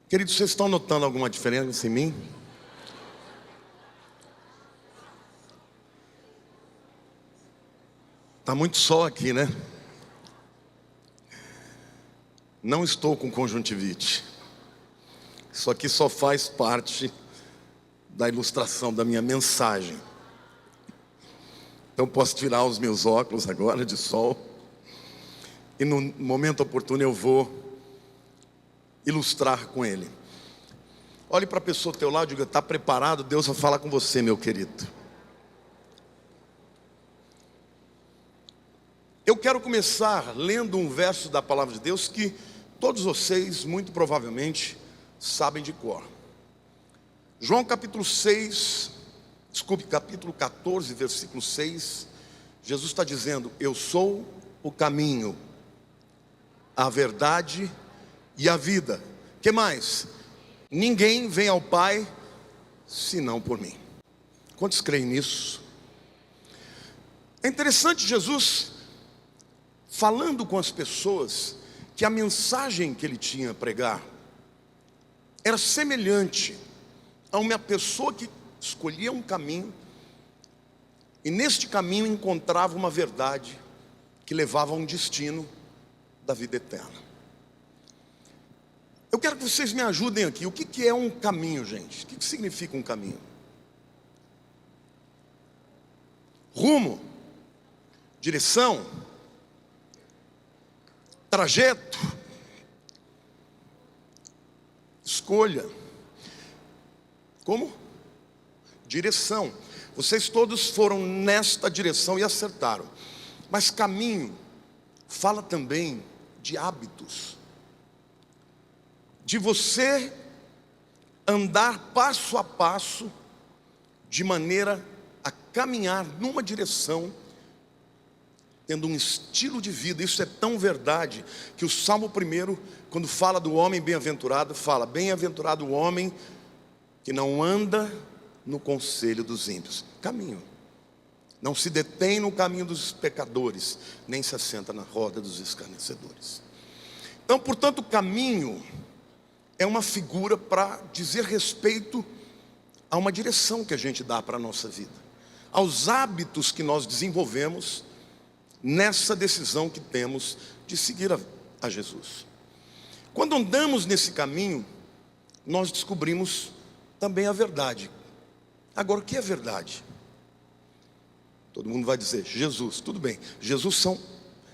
Queridos, vocês estão notando alguma diferença em mim? Está muito sol aqui, né? Não estou com conjuntivite. Isso aqui só faz parte da ilustração da minha mensagem. Então posso tirar os meus óculos agora de sol e no momento oportuno eu vou ilustrar com ele. Olhe para a pessoa ao teu lado e diga: está preparado? Deus vai falar com você, meu querido. Eu quero começar lendo um verso da palavra de Deus que todos vocês muito provavelmente sabem de cor. João capítulo 14, versículo 6. Jesus está dizendo: eu sou o caminho, a verdade e a vida. Que mais? Ninguém vem ao Pai senão por mim. Quantos creem nisso? É interessante Jesus falando com as pessoas que a mensagem que ele tinha a pregar era semelhante a uma pessoa que escolhia um caminho e neste caminho encontrava uma verdade que levava a um destino da vida eterna. Eu quero que vocês me ajudem aqui. O que é um caminho, gente? O que significa um caminho? Rumo, direção, trajeto, escolha. Como? Direção. Vocês todos foram nesta direção e acertaram. Mas caminho fala também de hábitos, de você andar passo a passo, de maneira a caminhar numa direção, tendo um estilo de vida. Isso é tão verdade que o Salmo 1, quando fala do homem bem-aventurado, fala: bem-aventurado o homem que não anda no conselho dos ímpios. Caminho. Não se detém no caminho dos pecadores, nem se assenta na roda dos escarnecedores. Então, portanto, caminho é uma figura para dizer respeito a uma direção que a gente dá para a nossa vida, aos hábitos que nós desenvolvemos nessa decisão que temos de seguir a Jesus. Quando andamos nesse caminho, nós descobrimos também a verdade. Agora, o que é verdade? Todo mundo vai dizer Jesus. Tudo bem, Jesus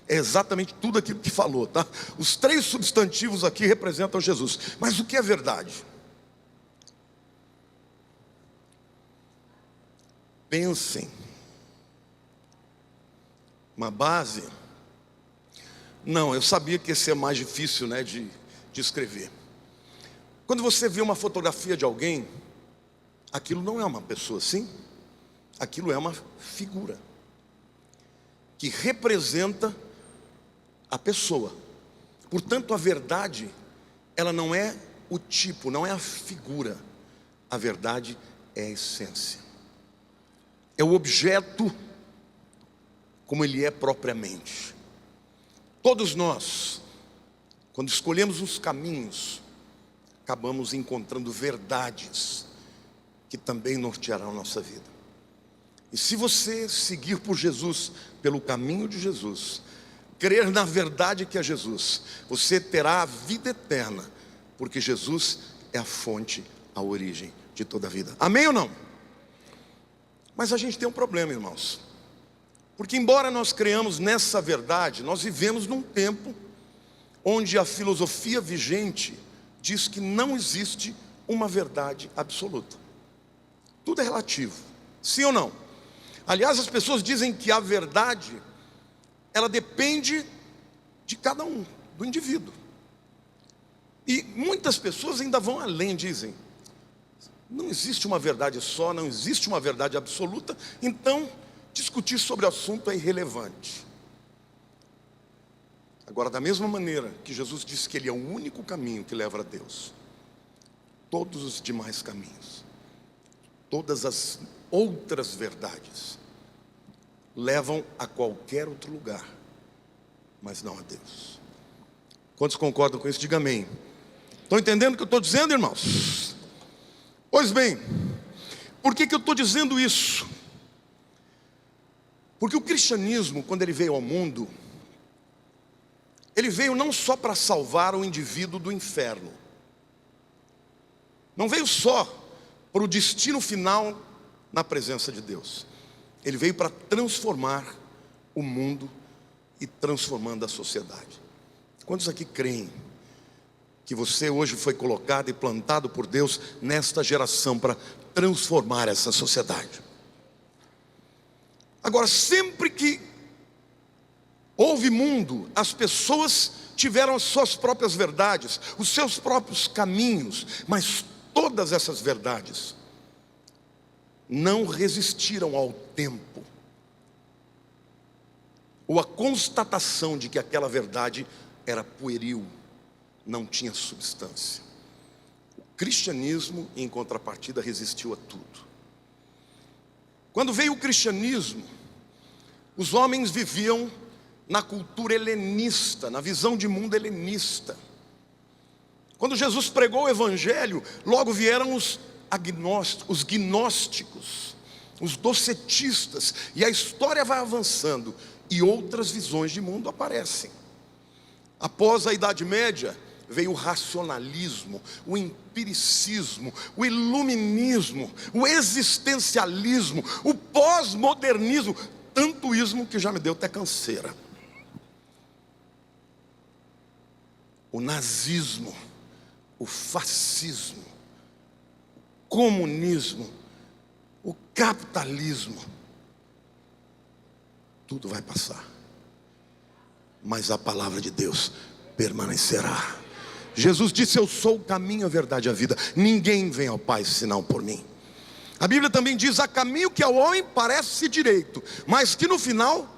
é exatamente tudo aquilo que falou, tá? Os 3 substantivos aqui representam Jesus. Mas o que é verdade? Pensem. Uma base? Não, eu sabia que esse é mais difícil, né, de escrever. Quando você vê uma fotografia de alguém, aquilo não é uma pessoa, sim? Aquilo é uma figura que representa a pessoa. Portanto, a verdade, ela não é o tipo, não é a figura. A verdade é a essência. É o objeto como ele é propriamente. Todos nós, quando escolhemos os caminhos, acabamos encontrando verdades que também nortearão a nossa vida. E se você seguir por Jesus, pelo caminho de Jesus, crer na verdade que é Jesus, você terá a vida eterna, porque Jesus é a fonte, a origem de toda a vida. Amém ou não? Mas a gente tem um problema, irmãos, porque embora nós creamos nessa verdade, nós vivemos num tempo onde a filosofia vigente diz que não existe uma verdade absoluta. Tudo é relativo, sim ou não? Aliás, as pessoas dizem que a verdade, ela depende de cada um, do indivíduo. E muitas pessoas ainda vão além, dizem: não existe uma verdade só, não existe uma verdade absoluta, então discutir sobre o assunto é irrelevante. Agora, da mesma maneira que Jesus disse que Ele é o único caminho que leva a Deus, todos os demais caminhos, todas as outras verdades levam a qualquer outro lugar, mas não a Deus. Quantos concordam com isso? Diga amém. Estão entendendo o que eu estou dizendo, irmãos? Pois bem, por que eu estou dizendo isso? Porque o cristianismo, quando ele veio ao mundo, ele veio não só para salvar o indivíduo do inferno, não veio só para o destino final na presença de Deus. Ele veio para transformar o mundo e transformando a sociedade. Quantos aqui creem que você hoje foi colocado e plantado por Deus nesta geração para transformar essa sociedade? Agora, sempre que houve mundo, as pessoas tiveram as suas próprias verdades, os seus próprios caminhos, mas todas essas verdades não resistiram ao tempo, ou à constatação de que aquela verdade era pueril, não tinha substância. O cristianismo, em contrapartida, resistiu a tudo. Quando veio o cristianismo, os homens viviam na cultura helenista, na visão de mundo helenista. Quando Jesus pregou o evangelho, logo vieram os gnósticos, os docetistas, e a história vai avançando e outras visões de mundo aparecem. Após a Idade Média, veio o racionalismo, o empiricismo, o iluminismo, o existencialismo, o pós-modernismo, tanto ismo que já me deu até canseira. O nazismo, o fascismo, o comunismo, o capitalismo, tudo vai passar, mas a palavra de Deus permanecerá. Jesus disse: eu sou o caminho, a verdade e a vida, ninguém vem ao Pai senão por mim. A Bíblia também diz: há caminho que ao homem parece direito, mas que no final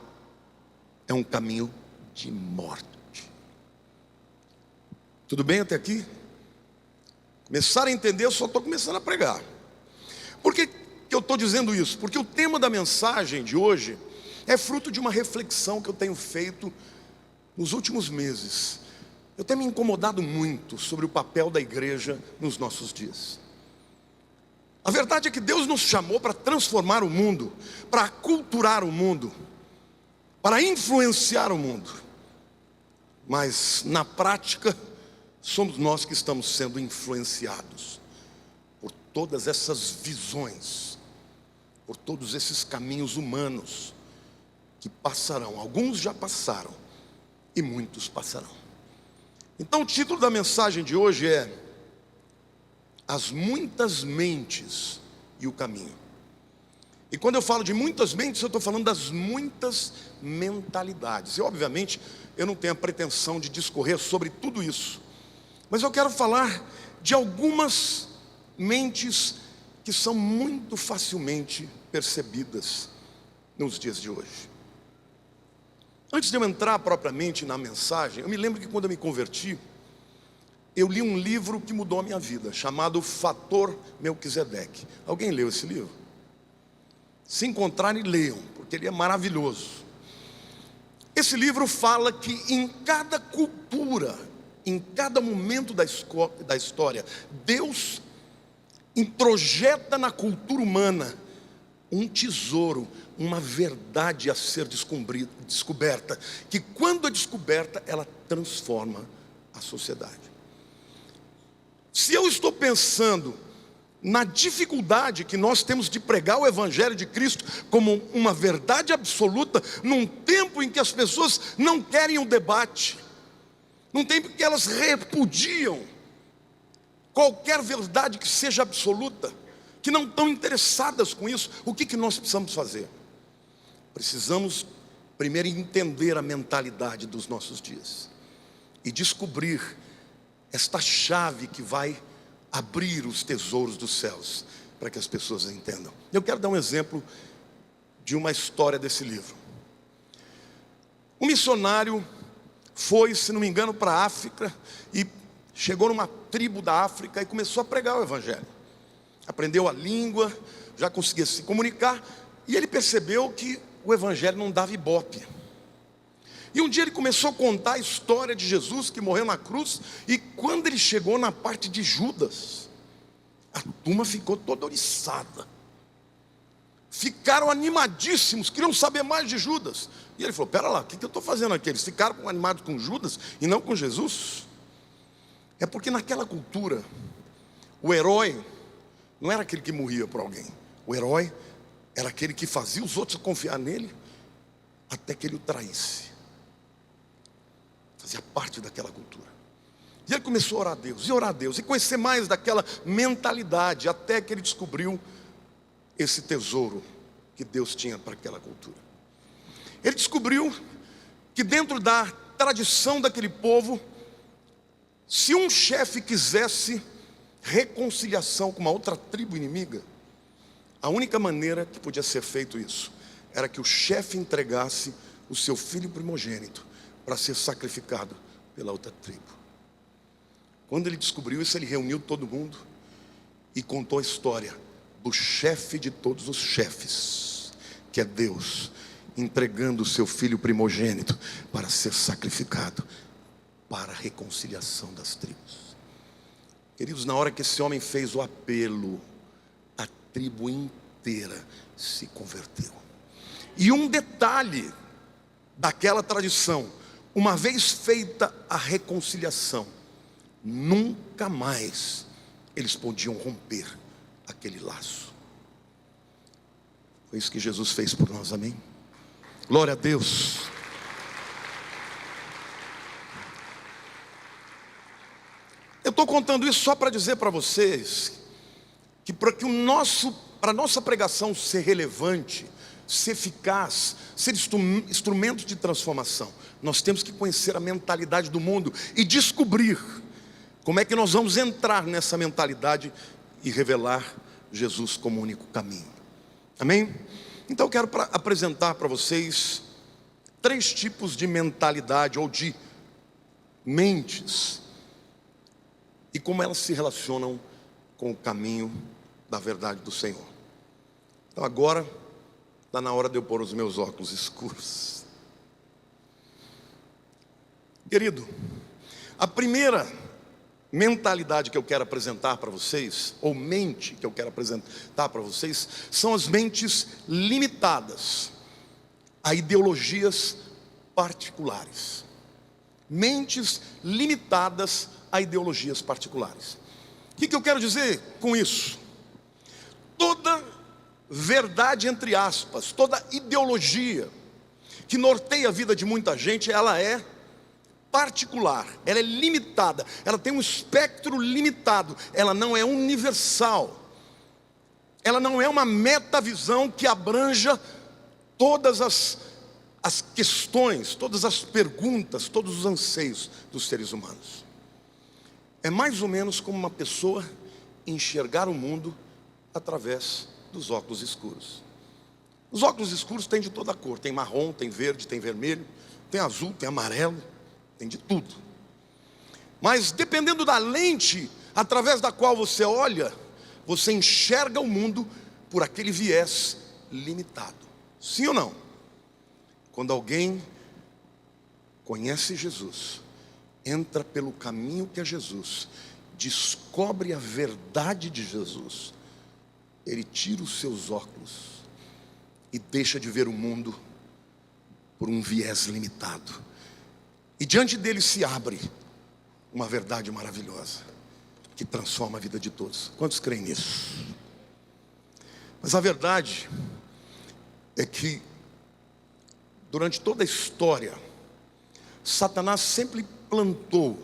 é um caminho de morte. Tudo bem até aqui? Começaram a entender, eu só estou começando a pregar. Por que eu estou dizendo isso? Porque o tema da mensagem de hoje é fruto de uma reflexão que eu tenho feito nos últimos meses. Eu tenho me incomodado muito sobre o papel da igreja nos nossos dias. A verdade é que Deus nos chamou para transformar o mundo, para aculturar o mundo, para influenciar o mundo. Mas na prática, somos nós que estamos sendo influenciados por todas essas visões, por todos esses caminhos humanos que passarão. Alguns já passaram e muitos passarão. Então o título da mensagem de hoje é As Muitas Mentes e o Caminho. E quando eu falo de muitas mentes, eu estou falando das muitas mentalidades. E obviamente eu não tenho a pretensão de discorrer sobre tudo isso, mas eu quero falar de algumas mentes que são muito facilmente percebidas nos dias de hoje. Antes de eu entrar propriamente na mensagem, eu me lembro que quando eu me converti, eu li um livro que mudou a minha vida, chamado Fator Melquisedeque. Alguém leu esse livro? Se encontrarem, leiam, porque ele é maravilhoso. Esse livro fala que em cada cultura, em cada momento da história, Deus introjeta na cultura humana um tesouro, uma verdade a ser descoberta, que quando é descoberta, ela transforma a sociedade. Se eu estou pensando na dificuldade que nós temos de pregar o Evangelho de Cristo como uma verdade absoluta, num tempo em que as pessoas não querem o debate, num tempo em que elas repudiam qualquer verdade que seja absoluta, que não estão interessadas com isso, o que nós precisamos fazer? Precisamos primeiro entender a mentalidade dos nossos dias e descobrir esta chave que vai abrir os tesouros dos céus para que as pessoas entendam. Eu quero dar um exemplo de uma história desse livro. Um missionário foi, se não me engano, para a África e chegou numa tribo da África e começou a pregar o Evangelho. Aprendeu a língua, já conseguia se comunicar, e ele percebeu que o Evangelho não dava ibope. E um dia ele começou a contar a história de Jesus que morreu na cruz. E quando ele chegou na parte de Judas, a turma ficou toda oriçada. Ficaram animadíssimos, queriam saber mais de Judas. E ele falou: pera lá, o que eu estou fazendo aqui? Eles ficaram animados com Judas e não com Jesus. É porque naquela cultura, o herói não era aquele que morria por alguém. O herói era aquele que fazia os outros confiar nele até que ele o traísse. Fazia parte daquela cultura. E ele começou a orar a Deus, e orar a Deus, e conhecer mais daquela mentalidade, até que ele descobriu esse tesouro que Deus tinha para aquela cultura. Ele descobriu que dentro da tradição daquele povo, se um chefe quisesse reconciliação com uma outra tribo inimiga, a única maneira que podia ser feito isso era que o chefe entregasse o seu filho primogênito para ser sacrificado pela outra tribo. Quando ele descobriu isso, ele reuniu todo mundo e contou a história do chefe de todos os chefes, que é Deus, entregando o seu filho primogênito para ser sacrificado para a reconciliação das tribos. Queridos, na hora que esse homem fez o apelo, a tribo inteira se converteu. E um detalhe daquela tradição: uma vez feita a reconciliação, nunca mais eles podiam romper aquele laço. Foi isso que Jesus fez por nós, amém? Glória a Deus. Eu estou contando isso só para dizer para vocês que para a nossa pregação ser relevante, ser eficaz, ser instrumento de transformação, nós temos que conhecer a mentalidade do mundo e descobrir como é que nós vamos entrar nessa mentalidade e revelar Jesus como o único caminho. Amém? Então eu quero apresentar para vocês 3 tipos de mentalidade ou de mentes e como elas se relacionam com o caminho da verdade do Senhor. Então agora está na hora de eu pôr os meus óculos escuros. Querido, a primeira mentalidade que eu quero apresentar para vocês, ou mente que eu quero apresentar para vocês, são as mentes limitadas a ideologias particulares. Mentes limitadas a ideologias particulares. O que eu quero dizer com isso? Toda verdade, entre aspas, toda ideologia que norteia a vida de muita gente, ela é particular, ela é limitada, ela tem um espectro limitado, ela não é universal, ela não é uma metavisão que abranja todas as questões, todas as perguntas, todos os anseios dos seres humanos. É mais ou menos como uma pessoa enxergar o mundo através dos óculos escuros. Os óculos escuros têm de toda cor, tem marrom, tem verde, tem vermelho, tem azul, tem amarelo, tem de tudo. Mas dependendo da lente através da qual você olha, você enxerga o mundo por aquele viés limitado. Sim ou não? Quando alguém conhece Jesus, entra pelo caminho que é Jesus, descobre a verdade de Jesus, ele tira os seus óculos e deixa de ver o mundo por um viés limitado. E diante dele se abre uma verdade maravilhosa que transforma a vida de todos. Quantos creem nisso? Mas a verdade é que durante toda a história, Satanás sempre plantou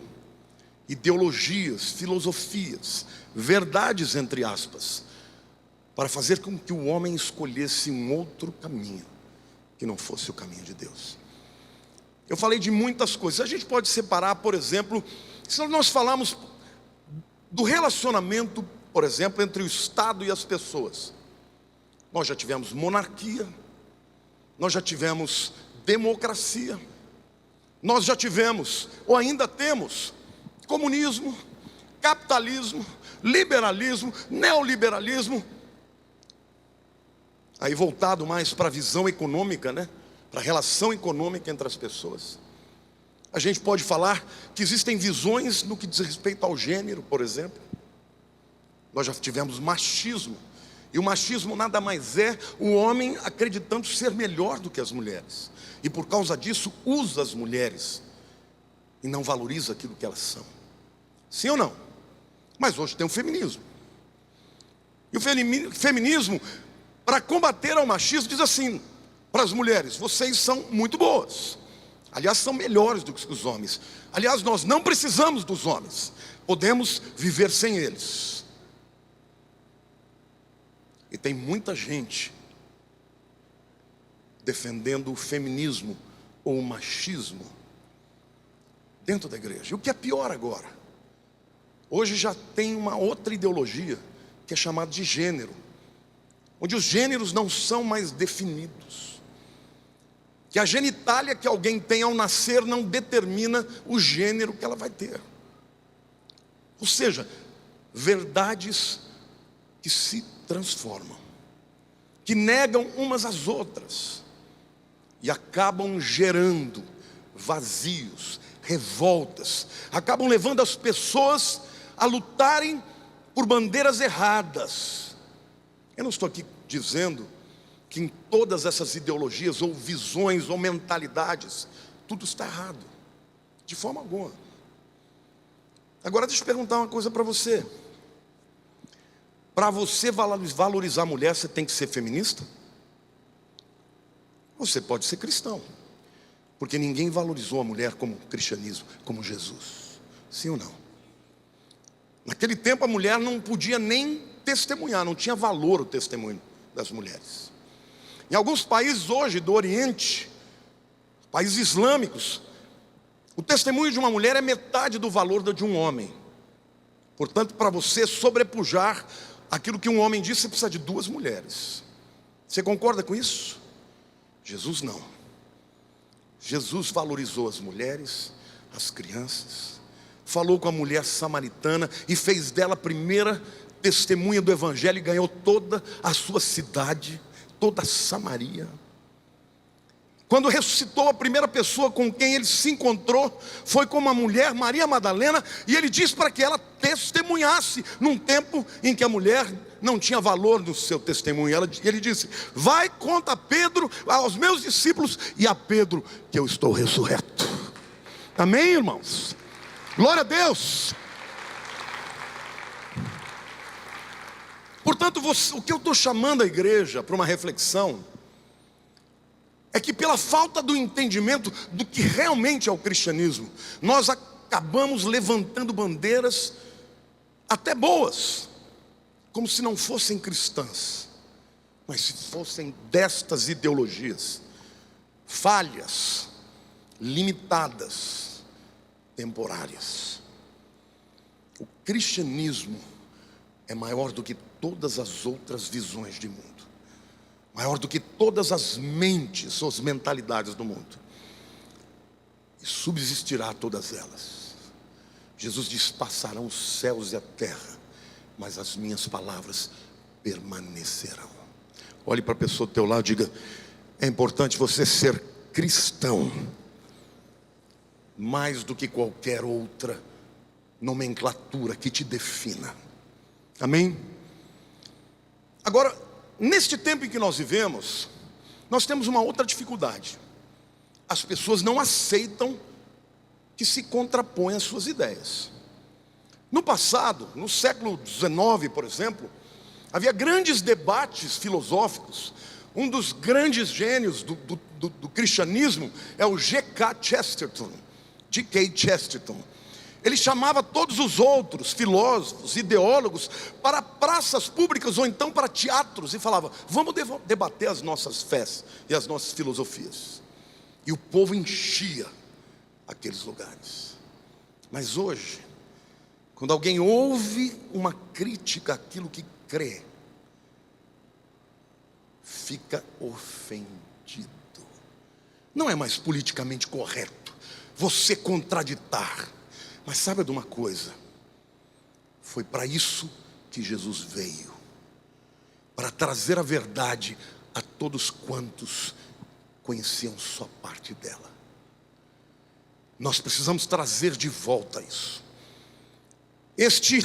ideologias, filosofias, verdades entre aspas, para fazer com que o homem escolhesse um outro caminho que não fosse o caminho de Deus. Eu falei de muitas coisas. A gente pode separar, por exemplo, se nós falarmos do relacionamento, por exemplo, entre o Estado e as pessoas. Nós já tivemos monarquia, nós já tivemos democracia, nós já tivemos, ou ainda temos, comunismo, capitalismo, liberalismo, neoliberalismo. Aí voltado mais para a visão econômica, né? Para a relação econômica entre as pessoas. A gente pode falar que existem visões no que diz respeito ao gênero, por exemplo. Nós já tivemos machismo. E o machismo nada mais é o homem acreditando ser melhor do que as mulheres. E por causa disso usa as mulheres e não valoriza aquilo que elas são. Sim ou não? Mas hoje tem o feminismo. E o feminismo, para combater ao machismo, diz assim para as mulheres: vocês são muito boas. Aliás, são melhores do que os homens. Aliás, nós não precisamos dos homens. Podemos viver sem eles. E tem muita gente defendendo o feminismo ou o machismo dentro da igreja. E o que é pior agora, hoje já tem uma outra ideologia que é chamada de gênero, onde os gêneros não são mais definidos, que a genitália que alguém tem ao nascer não determina o gênero que ela vai ter. Ou seja, verdades que se transformam, que negam umas às outras e acabam gerando vazios, revoltas, acabam levando as pessoas a lutarem por bandeiras erradas. Eu não estou aqui dizendo que em todas essas ideologias ou visões ou mentalidades tudo está errado, de forma alguma. Agora deixa eu perguntar uma coisa para você. Para você valorizar a mulher, você tem que ser feminista? Você pode ser cristão, porque ninguém valorizou a mulher como cristianismo, como Jesus. Sim ou não? Naquele tempo a mulher não podia nem testemunhar, não tinha valor o testemunho das mulheres. Em alguns países hoje do Oriente, países islâmicos, o testemunho de uma mulher é metade do valor de um homem. Portanto, para você sobrepujar aquilo que um homem disse, você precisa de duas mulheres. Você concorda com isso? Jesus não. Jesus valorizou as mulheres, as crianças, falou com a mulher samaritana e fez dela a primeira testemunha do evangelho e ganhou toda a sua cidade, toda a Samaria. Quando ressuscitou, a primeira pessoa com quem ele se encontrou foi com uma mulher, Maria Madalena, e ele disse para que ela testemunhasse num tempo em que a mulher não tinha valor no seu testemunho. Ele disse: vai, conta a Pedro, aos meus discípulos e a Pedro, que eu estou ressurreto. Amém, irmãos? Glória a Deus. Portanto, o que eu estou chamando a igreja para uma reflexão é que, pela falta do entendimento do que realmente é o cristianismo, nós acabamos levantando bandeiras até boas, como se não fossem cristãs, mas se fossem destas ideologias falhas, limitadas, temporárias. O cristianismo é maior do que todas as outras visões de mundo, maior do que todas as mentes ou as mentalidades do mundo, e subsistirá a todas elas. Jesus diz: passarão os céus e a terra, mas as minhas palavras permanecerão. Olhe para a pessoa do teu lado e diga: é importante você ser cristão, mais do que qualquer outra nomenclatura que te defina. Amém? Agora, neste tempo em que nós vivemos, nós temos uma outra dificuldade. As pessoas não aceitam que se contrapõem às suas ideias. No passado, no século XIX, por exemplo, havia grandes debates filosóficos. Um dos grandes gênios do cristianismo é o G.K. Chesterton. Ele chamava todos os outros filósofos, ideólogos, para praças públicas ou então para teatros e falava: vamos debater as nossas fés e as nossas filosofias. E o povo enchia aqueles lugares. Mas hoje, quando alguém ouve uma crítica àquilo que crê, fica ofendido. Não é mais politicamente correto você contraditar. Mas sabe de uma coisa? Foi para isso que Jesus veio, para trazer a verdade a todos quantos conheciam só parte dela. Nós precisamos trazer de volta isso. Este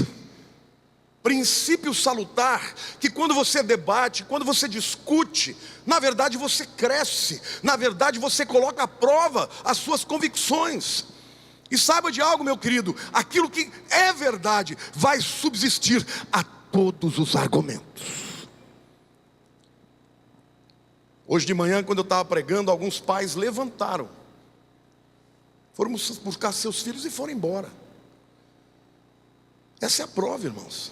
princípio salutar, que quando você debate, quando você discute, na verdade você cresce, na verdade você coloca à prova as suas convicções. E saiba de algo, meu querido, aquilo que é verdade vai subsistir a todos os argumentos. Hoje de manhã, quando eu estava pregando, alguns pais levantaram, foram buscar seus filhos e foram embora. Essa é a prova, irmãos.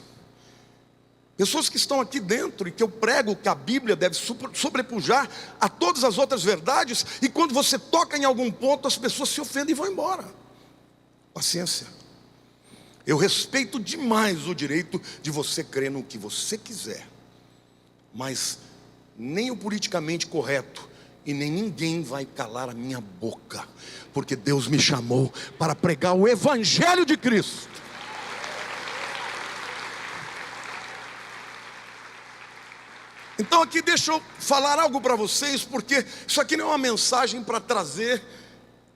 Pessoas que estão aqui dentro e que eu prego que a Bíblia deve sobrepujar a todas as outras verdades, e quando você toca em algum ponto, as pessoas se ofendem e vão embora. Paciência. Eu respeito demais o direito de você crer no que você quiser, mas nem o politicamente correto e nem ninguém vai calar a minha boca, porque Deus me chamou para pregar o Evangelho de Cristo. Então aqui deixa eu falar algo para vocês, porque isso aqui não é uma mensagem para trazer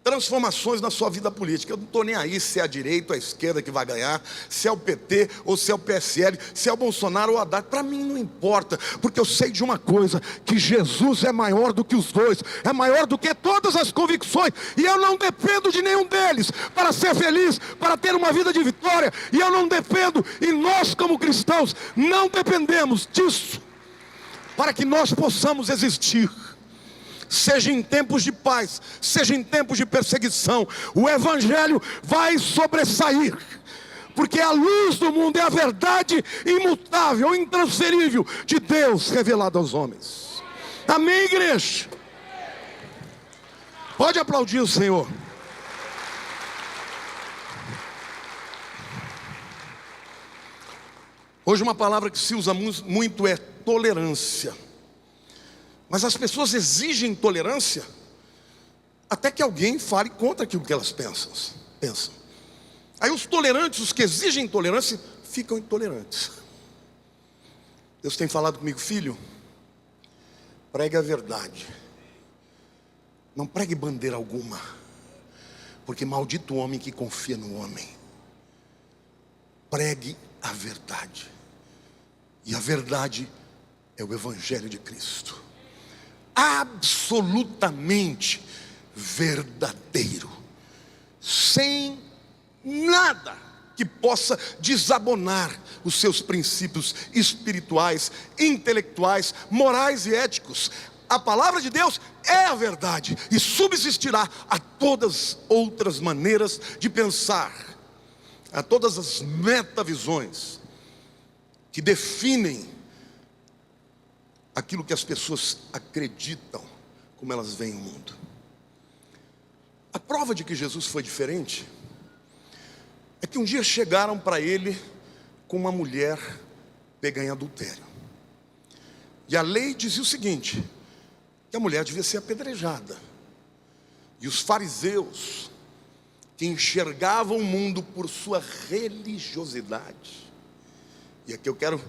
transformações na sua vida política. Eu não estou nem aí se é a direita ou a esquerda que vai ganhar, se é o PT ou se é o PSL, se é o Bolsonaro ou o Haddad. Para mim não importa, porque eu sei de uma coisa, que Jesus é maior do que os dois, é maior do que todas as convicções, e eu não dependo de nenhum deles para ser feliz, para ter uma vida de vitória, e eu não dependo, e nós como cristãos não dependemos disso para que nós possamos existir. Seja em tempos de paz, seja em tempos de perseguição, o Evangelho vai sobressair, porque a luz do mundo é a verdade imutável, intransferível de Deus revelada aos homens. Amém, igreja? Pode aplaudir o Senhor. Hoje uma palavra que se usa muito é tolerância. Mas as pessoas exigem tolerância até que alguém fale contra aquilo que elas pensam. Aí os tolerantes, os que exigem tolerância, ficam intolerantes. Deus tem falado comigo: filho, pregue a verdade, não pregue bandeira alguma, porque maldito o homem que confia no homem. Pregue a verdade, e a verdade é o Evangelho de Cristo, absolutamente verdadeiro, sem nada que possa desabonar os seus princípios espirituais, intelectuais, morais e éticos. A palavra de Deus é a verdade e subsistirá a todas as outras maneiras de pensar, a todas as metavisões que definem aquilo que as pessoas acreditam, como elas veem o mundo. A prova de que Jesus foi diferente é que um dia chegaram para ele com uma mulher pega em adultério, e a lei dizia o seguinte, que a mulher devia ser apedrejada. E os fariseus, que enxergavam o mundo por sua religiosidade, e aqui eu quero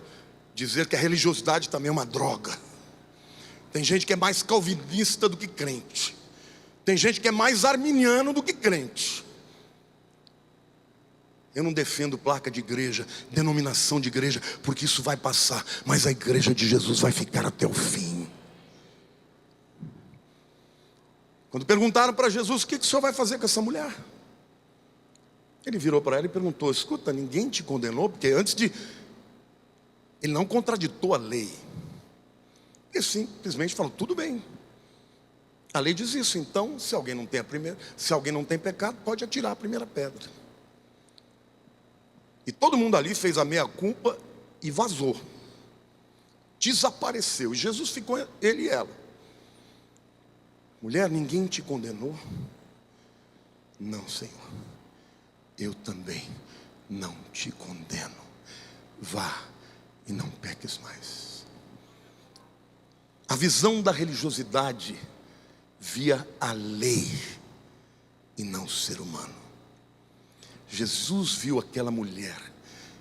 dizer que a religiosidade também é uma droga. Tem gente que é mais calvinista do que crente, tem gente que é mais arminiano do que crente. Eu não defendo placa de igreja, denominação de igreja, porque isso vai passar, mas a igreja de Jesus vai ficar até o fim. Quando perguntaram para Jesus: o que o senhor vai fazer com essa mulher? Ele virou para ela e perguntou: escuta, ninguém te condenou? Porque antes de... ele não contraditou a lei, ele simplesmente falou: tudo bem, a lei diz isso, então se alguém não tem pecado, pode atirar a primeira pedra. E todo mundo ali fez a meia-culpa e vazou, desapareceu. E Jesus ficou, ele e ela. Mulher, ninguém te condenou? Não, Senhor, eu também não te condeno. Vá e não peques mais. A visão da religiosidade via a lei e não o ser humano. Jesus viu aquela mulher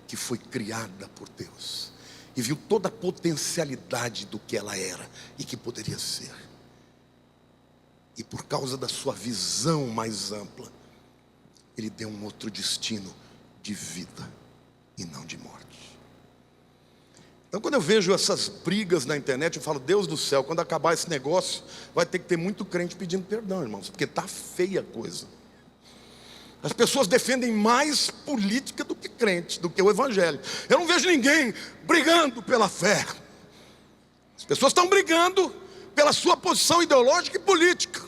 que foi criada por Deus e viu toda a potencialidade do que ela era e que poderia ser. E por causa da sua visão mais ampla, Ele deu um outro destino de vida e não de morte. Então quando eu vejo essas brigas na internet, eu falo, Deus do céu, quando acabar esse negócio, vai ter que ter muito crente pedindo perdão, irmãos, porque está feia a coisa. As pessoas defendem mais política do que crente, do que o evangelho. Eu não vejo ninguém brigando pela fé. As pessoas estão brigando pela sua posição ideológica e política,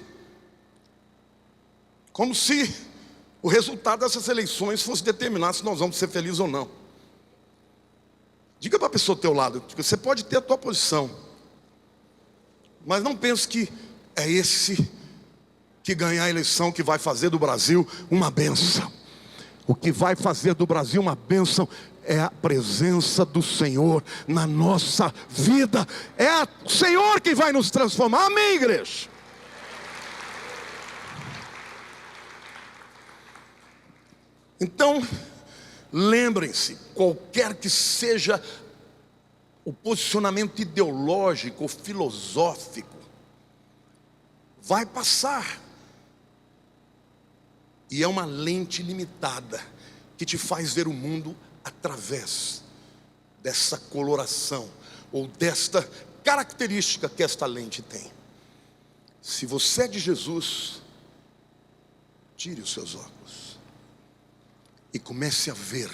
como se o resultado dessas eleições fosse determinar se nós vamos ser felizes ou não. Diga para a pessoa ao teu lado, você pode ter a tua posição, mas não pense que é esse que ganhar a eleição que vai fazer do Brasil uma bênção. O que vai fazer do Brasil uma bênção é a presença do Senhor na nossa vida. É o Senhor que vai nos transformar. Amém, igreja? Então, lembrem-se, qualquer que seja o posicionamento ideológico ou filosófico, vai passar. E é uma lente limitada que te faz ver o mundo através dessa coloração ou desta característica que esta lente tem. Se você é de Jesus, tire os seus óculos e comece a ver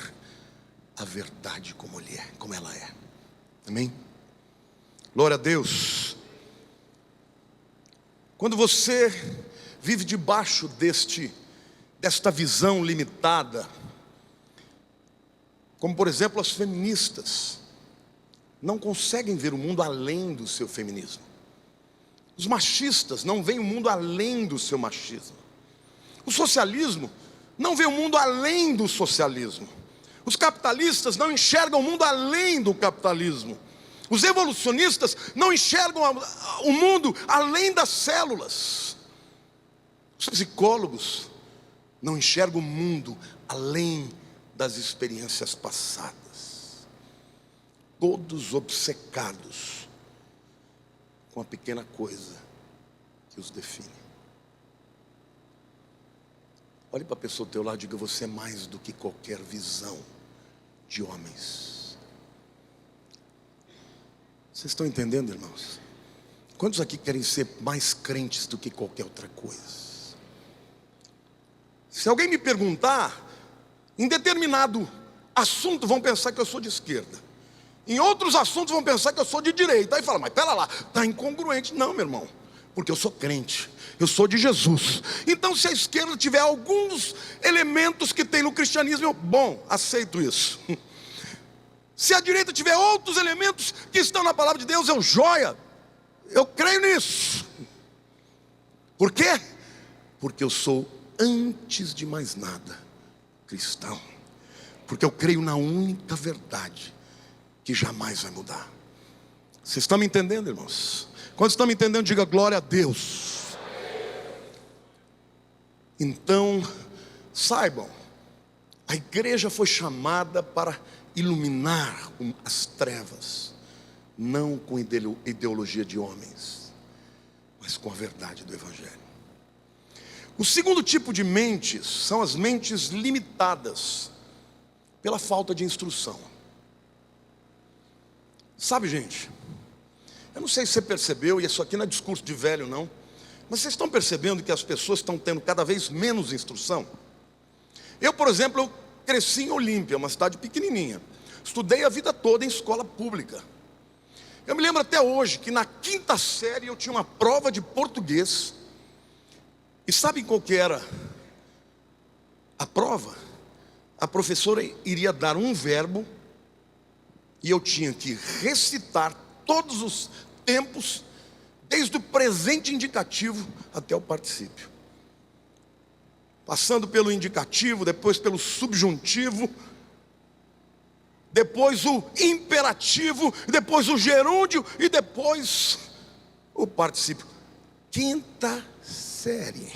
a verdade como ela é. Amém? Glória a Deus. Quando você vive debaixo desta visão limitada, como por exemplo as feministas, não conseguem ver o mundo além do seu feminismo. Os machistas não veem o mundo além do seu machismo. O socialismo não vê o mundo além do socialismo. Os capitalistas não enxergam o mundo além do capitalismo. Os evolucionistas não enxergam o mundo além das células. Os psicólogos não enxergam o mundo além das experiências passadas. Todos obcecados com a pequena coisa que os define. Olhe para a pessoa ao teu lado e diga, você é mais do que qualquer visão de homens. Vocês estão entendendo, irmãos? Quantos aqui querem ser mais crentes do que qualquer outra coisa? Se alguém me perguntar, em determinado assunto vão pensar que eu sou de esquerda, em outros assuntos vão pensar que eu sou de direita. Aí fala, mas pera lá, está incongruente. Não, meu irmão, porque eu sou crente, eu sou de Jesus. Então se a esquerda tiver alguns elementos que tem no cristianismo, eu, bom, aceito isso. Se a direita tiver outros elementos que estão na palavra de Deus, eu, joia, eu creio nisso. Por quê? Porque eu sou, antes de mais nada, cristão. Porque eu creio na única verdade que jamais vai mudar. Vocês estão me entendendo, irmãos? Quando estão me entendendo, diga glória a Deus. Então, saibam, a igreja foi chamada para iluminar as trevas, não com ideologia de homens, mas com a verdade do evangelho. O segundo tipo de mentes são as mentes limitadas pela falta de instrução. Sabe, gente, eu não sei se você percebeu, e isso aqui não é discurso de velho não, mas vocês estão percebendo que as pessoas estão tendo cada vez menos instrução? Eu, por exemplo, eu cresci em Olímpia, uma cidade pequenininha. Estudei a vida toda em escola pública. Eu me lembro até hoje que na 5ª série eu tinha uma prova de português. E sabem qual que era a prova? A professora iria dar um verbo e eu tinha que recitar todos os tempos, desde o presente indicativo até o particípio. Passando pelo indicativo, depois pelo subjuntivo, depois o imperativo, depois o gerúndio e depois o particípio. 5ª série.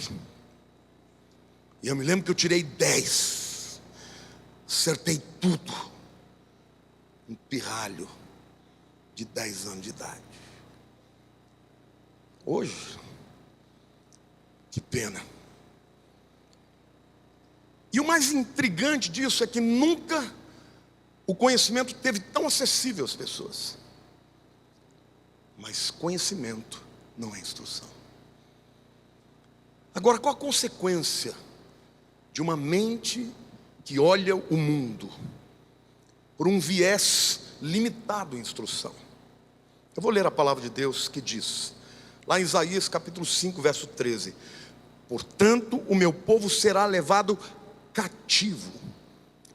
E eu me lembro que eu tirei 10. Acertei tudo. Um pirralho de 10 anos de idade. Hoje, que pena. E o mais intrigante disso é que nunca o conhecimento esteve tão acessível às pessoas. Mas conhecimento não é instrução. Agora, qual a consequência de uma mente que olha o mundo por um viés limitado em instrução? Eu vou ler a palavra de Deus que diz, lá em Isaías capítulo 5, verso 13: portanto, o meu povo será levado cativo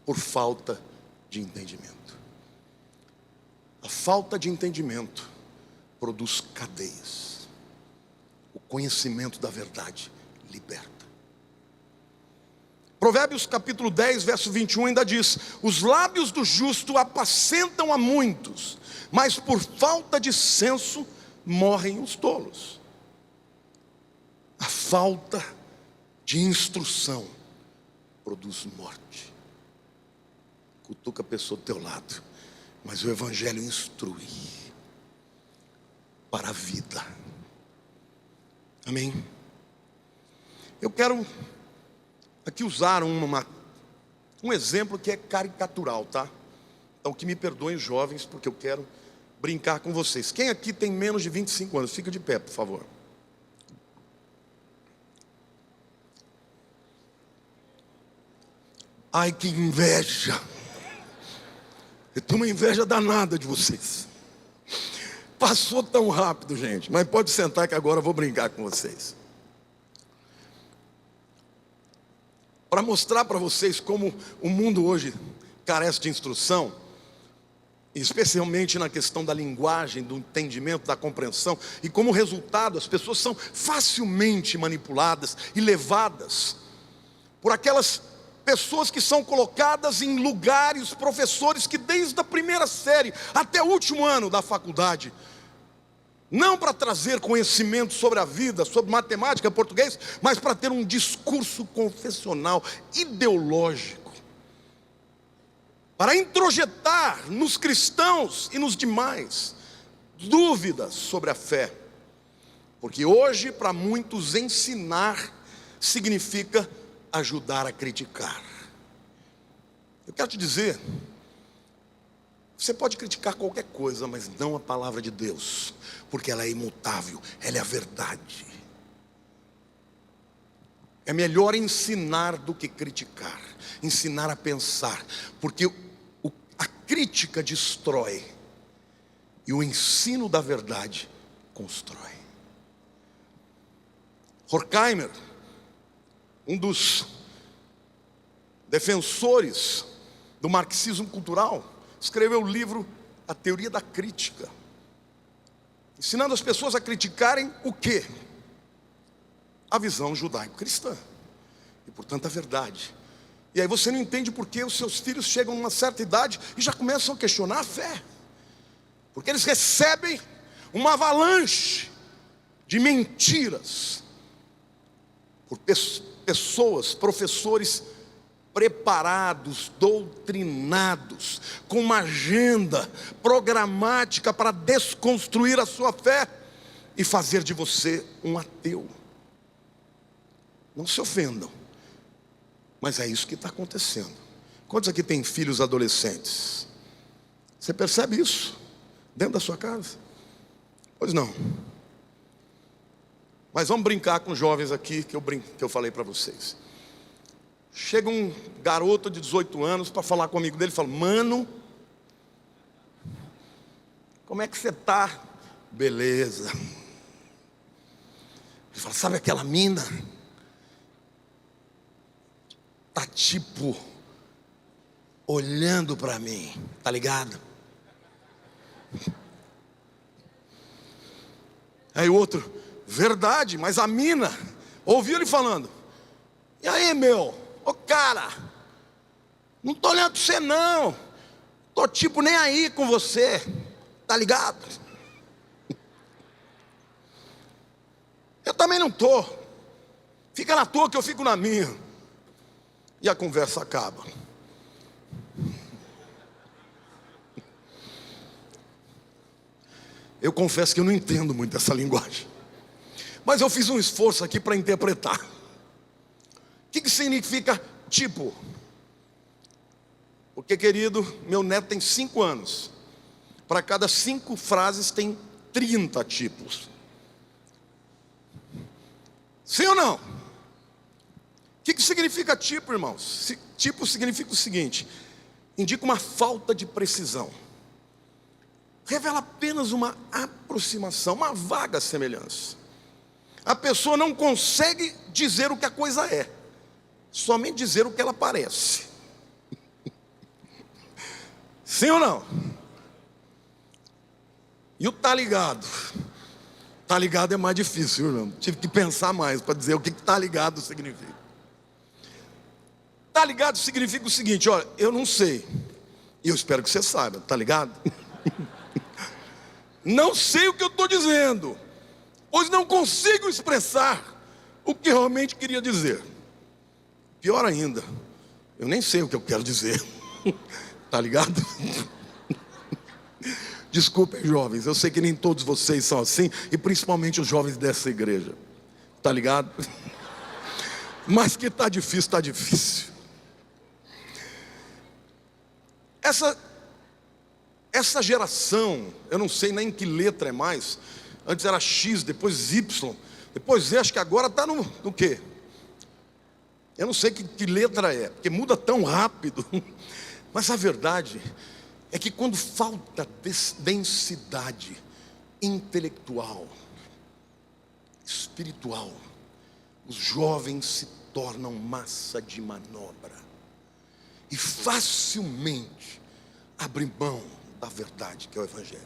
por falta de entendimento. A falta de entendimento produz cadeias. O conhecimento da verdade liberta. Provérbios capítulo 10, verso 21 ainda diz: os lábios do justo apacentam a muitos, mas por falta de senso morrem os tolos. A falta de instrução produz morte. Cutuca a pessoa do teu lado, mas o evangelho instrui para a vida. Amém? Eu quero aqui usar um exemplo que é caricatural, tá? Então que me perdoem os jovens, porque eu quero brincar com vocês. Quem aqui tem menos de 25 anos? Fica de pé, por favor. Ai, que inveja. Eu tenho uma inveja danada de vocês. Passou tão rápido, gente. Mas pode sentar que agora eu vou brincar com vocês. Para mostrar para vocês como o mundo hoje carece de instrução, especialmente na questão da linguagem, do entendimento, da compreensão, e como resultado as pessoas são facilmente manipuladas e levadas por aquelas pessoas que são colocadas em lugares, professores que desde a primeira série até o último ano da faculdade, não para trazer conhecimento sobre a vida, sobre matemática, português, mas para ter um discurso confessional, ideológico, para introjetar nos cristãos e nos demais dúvidas sobre a fé. Porque hoje, para muitos, ensinar significa ajudar a criticar. Eu quero te dizer, você pode criticar qualquer coisa, mas não a palavra de Deus, porque ela é imutável, ela é a verdade. É melhor ensinar do que criticar, ensinar a pensar, porque a crítica destrói e o ensino da verdade constrói. Horkheimer, um dos defensores do marxismo cultural, escreveu o livro A Teoria da Crítica, ensinando as pessoas a criticarem o quê? A visão judaico-cristã e, portanto, a verdade. E aí você não entende por que os seus filhos chegam a uma certa idade e já começam a questionar a fé, porque eles recebem uma avalanche de mentiras por pessoas, professores preparados, doutrinados, com uma agenda programática para desconstruir a sua fé e fazer de você um ateu. Não se ofendam, mas é isso que está acontecendo. Quantos aqui têm filhos adolescentes? Você percebe isso dentro da sua casa? Pois não. Mas vamos brincar com jovens aqui, que eu falei para vocês. Chega um garoto de 18 anos para falar com um amigo dele e fala: mano, como é que você está? Beleza. Ele fala: sabe aquela mina? Tá tipo olhando para mim, tá ligado? Aí o outro: verdade, mas a mina ouviu ele falando: e aí, meu? Ô cara, não tô olhando pra você não, tô tipo nem aí com você, tá ligado? Eu também não tô, fica na tua que eu fico na minha. E a conversa acaba. Eu confesso que eu não entendo muito essa linguagem, mas eu fiz um esforço aqui para interpretar. O que significa tipo. Porque, querido, meu neto tem 5 anos. Para cada 5 frases tem 30 tipos. Sim ou não? O que significa tipo, irmãos? Tipo significa o seguinte: indica uma falta de precisão, revela apenas uma aproximação, uma vaga semelhança. A pessoa não consegue dizer o que a coisa é, somente dizer o que ela parece. Sim ou não? E o tá ligado? Tá ligado é mais difícil, irmão. Tive que pensar mais para dizer o que tá ligado significa. Tá ligado significa o seguinte: olha, eu não sei, e eu espero que você saiba, tá ligado? Não sei o que eu estou dizendo, pois não consigo expressar o que realmente queria dizer. Pior ainda, eu nem sei o que eu quero dizer. Tá ligado? Desculpem, jovens, eu sei que nem todos vocês são assim, e principalmente os jovens dessa igreja. Tá ligado? Mas que tá difícil, tá difícil. Essa geração, eu não sei nem que letra é mais. Antes era X, depois Y, depois Z, acho que agora está no quê? Eu não sei que letra é, porque muda tão rápido. Mas a verdade é que quando falta densidade intelectual, espiritual, os jovens se tornam massa de manobra e facilmente abrem mão da verdade, que é o Evangelho,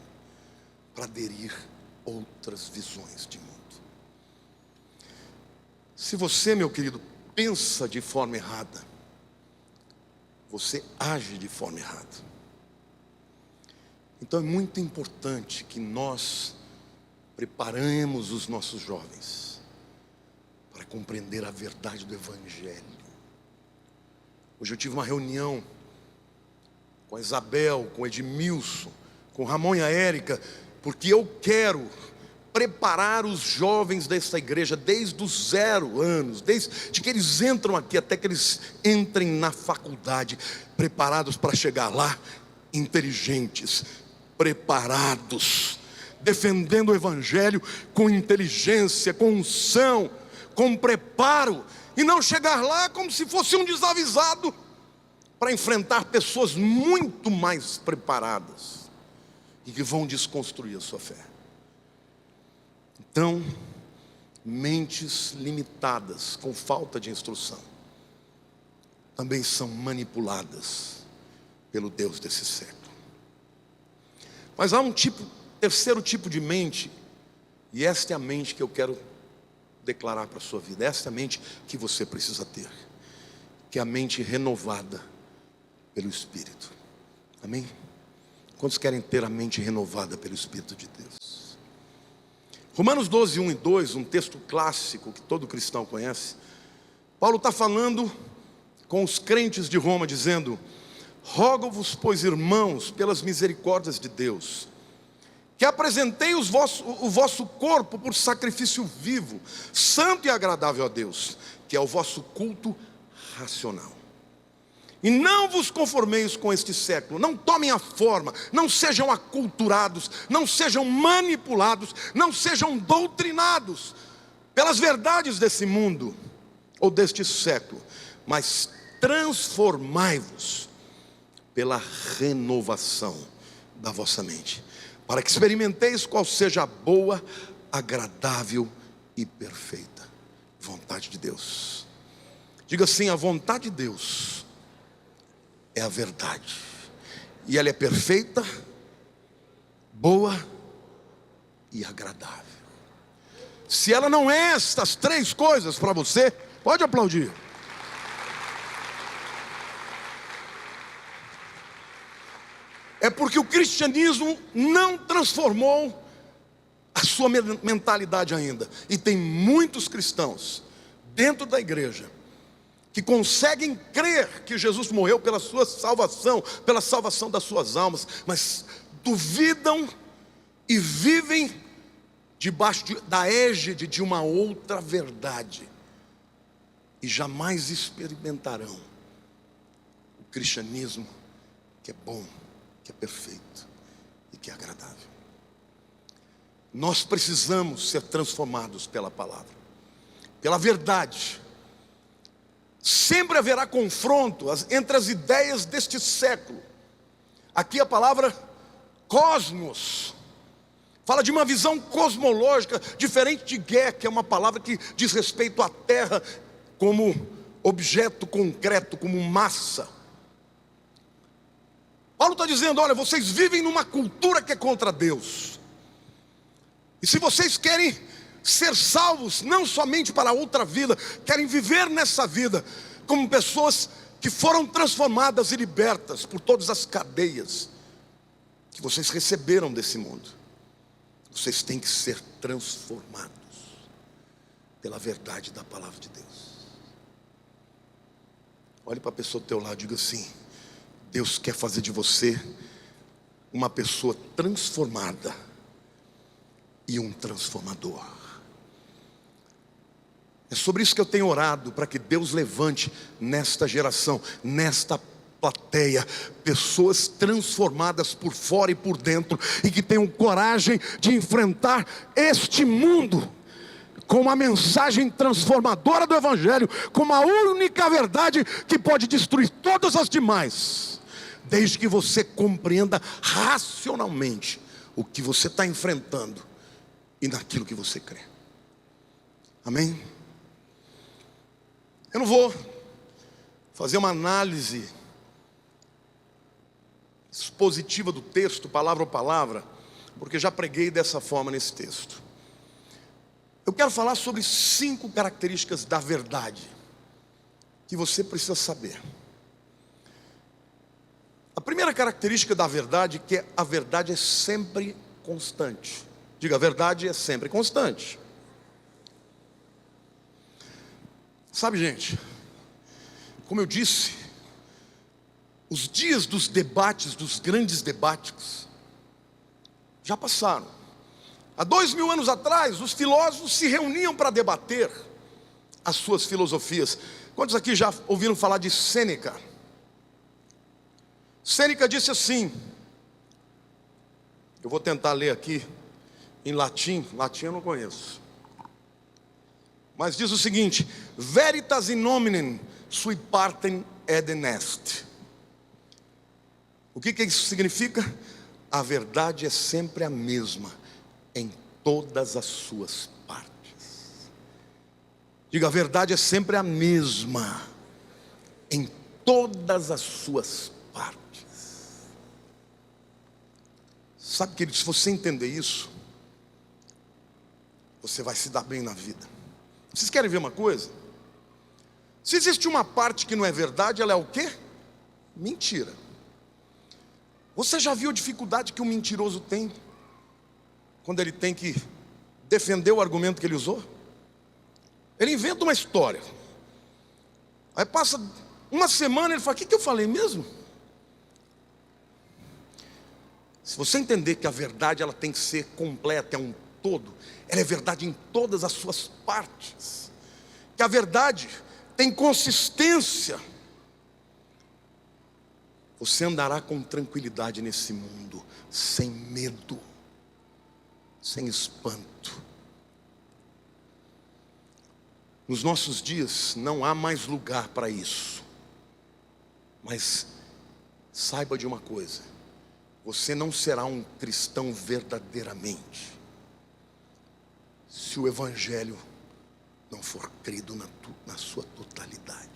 para aderir outras visões de mundo. Se você, meu querido, pensa de forma errada, você age de forma errada. Então é muito importante que nós preparemos os nossos jovens para compreender a verdade do Evangelho. Hoje eu tive uma reunião com a Isabel, com o Edmilson, com o Ramon e a Érica, porque eu quero preparar os jovens dessa igreja desde os 0 anos, desde que eles entram aqui até que eles entrem na faculdade, preparados para chegar lá, inteligentes, preparados, defendendo o Evangelho com inteligência, com unção, com preparo, e não chegar lá como se fosse um desavisado, para enfrentar pessoas muito mais preparadas e que vão desconstruir a sua fé. Então, mentes limitadas, com falta de instrução, também são manipuladas pelo Deus desse século. Mas há um terceiro tipo de mente, e esta é a mente que eu quero declarar para a sua vida. Esta é a mente que você precisa ter, que é a mente renovada pelo Espírito. Amém? Quantos querem ter a mente renovada pelo Espírito de Deus? Romanos 12, 1 e 2, um texto clássico que todo cristão conhece. Paulo está falando com os crentes de Roma, dizendo: rogo-vos, pois, irmãos, pelas misericórdias de Deus, que apresentei o vosso corpo por sacrifício vivo, santo e agradável a Deus, que é o vosso culto racional. E não vos conformeis com este século, não tomem a forma, não sejam aculturados, não sejam manipulados, não sejam doutrinados pelas verdades desse mundo ou deste século, mas transformai-vos pela renovação da vossa mente, para que experimenteis qual seja a boa, agradável e perfeita vontade de Deus. Diga assim: a vontade de Deus é a verdade, e ela é perfeita, boa e agradável. Se ela não é estas 3 coisas para você, pode aplaudir. É porque o cristianismo não transformou a sua mentalidade ainda. E tem muitos cristãos dentro da igreja que conseguem crer que Jesus morreu pela sua salvação, pela salvação das suas almas, mas duvidam e vivem debaixo da égide de uma outra verdade, e jamais experimentarão cristianismo que é bom, que é perfeito e que é agradável. Nós precisamos ser transformados pela palavra, pela verdade. Sempre haverá confronto entre as ideias deste século. Aqui a palavra cosmos fala de uma visão cosmológica, diferente de Gé, que é uma palavra que diz respeito à terra como objeto concreto, como massa. Paulo está dizendo: olha, vocês vivem numa cultura que é contra Deus. E se vocês querem ser salvos, não somente para outra vida, querem viver nessa vida como pessoas que foram transformadas e libertas por todas as cadeias que vocês receberam desse mundo, vocês têm que ser transformados pela verdade da palavra de Deus. Olhe para a pessoa do teu lado e diga assim: Deus quer fazer de você uma pessoa transformada e um transformador. É sobre isso que eu tenho orado, para que Deus levante nesta geração, nesta plateia, pessoas transformadas por fora e por dentro, e que tenham coragem de enfrentar este mundo com uma mensagem transformadora do Evangelho, como a única verdade que pode destruir todas as demais, desde que você compreenda racionalmente o que você está enfrentando e naquilo que você crê. Amém? Eu não vou fazer uma análise expositiva do texto, palavra por palavra, porque já preguei dessa forma nesse texto. Eu quero falar sobre 5 características da verdade que você precisa saber. A primeira característica da verdade é que a verdade é sempre constante. Diga: a verdade é sempre constante. Sabe, gente, como eu disse, os dias dos debates, dos grandes debates, já passaram. Há 2000 anos atrás, os filósofos se reuniam para debater as suas filosofias. Quantos aqui já ouviram falar de Sêneca? Sêneca disse assim, eu vou tentar ler aqui em latim eu não conheço, mas diz o seguinte: veritas in nominem sui partem eden est. O que isso significa? A verdade é sempre a mesma em todas as suas partes. Diga: a verdade é sempre a mesma em todas as suas partes. Sabe, querido, se você entender isso, você vai se dar bem na vida. Vocês querem ver uma coisa? Se existe uma parte que não é verdade, ela é o quê? Mentira. Você já viu a dificuldade que o mentiroso tem quando ele tem que defender o argumento que ele usou? Ele inventa uma história, aí passa uma semana, ele fala: o que eu falei mesmo? Se você entender que a verdade ela tem que ser completa, é um todo, ela é verdade em todas as suas partes, que a verdade tem consistência, você andará com tranquilidade nesse mundo, sem medo, sem espanto. Nos nossos dias não há mais lugar para isso, mas saiba de uma coisa: você não será um cristão verdadeiramente se o Evangelho não for crido na sua totalidade.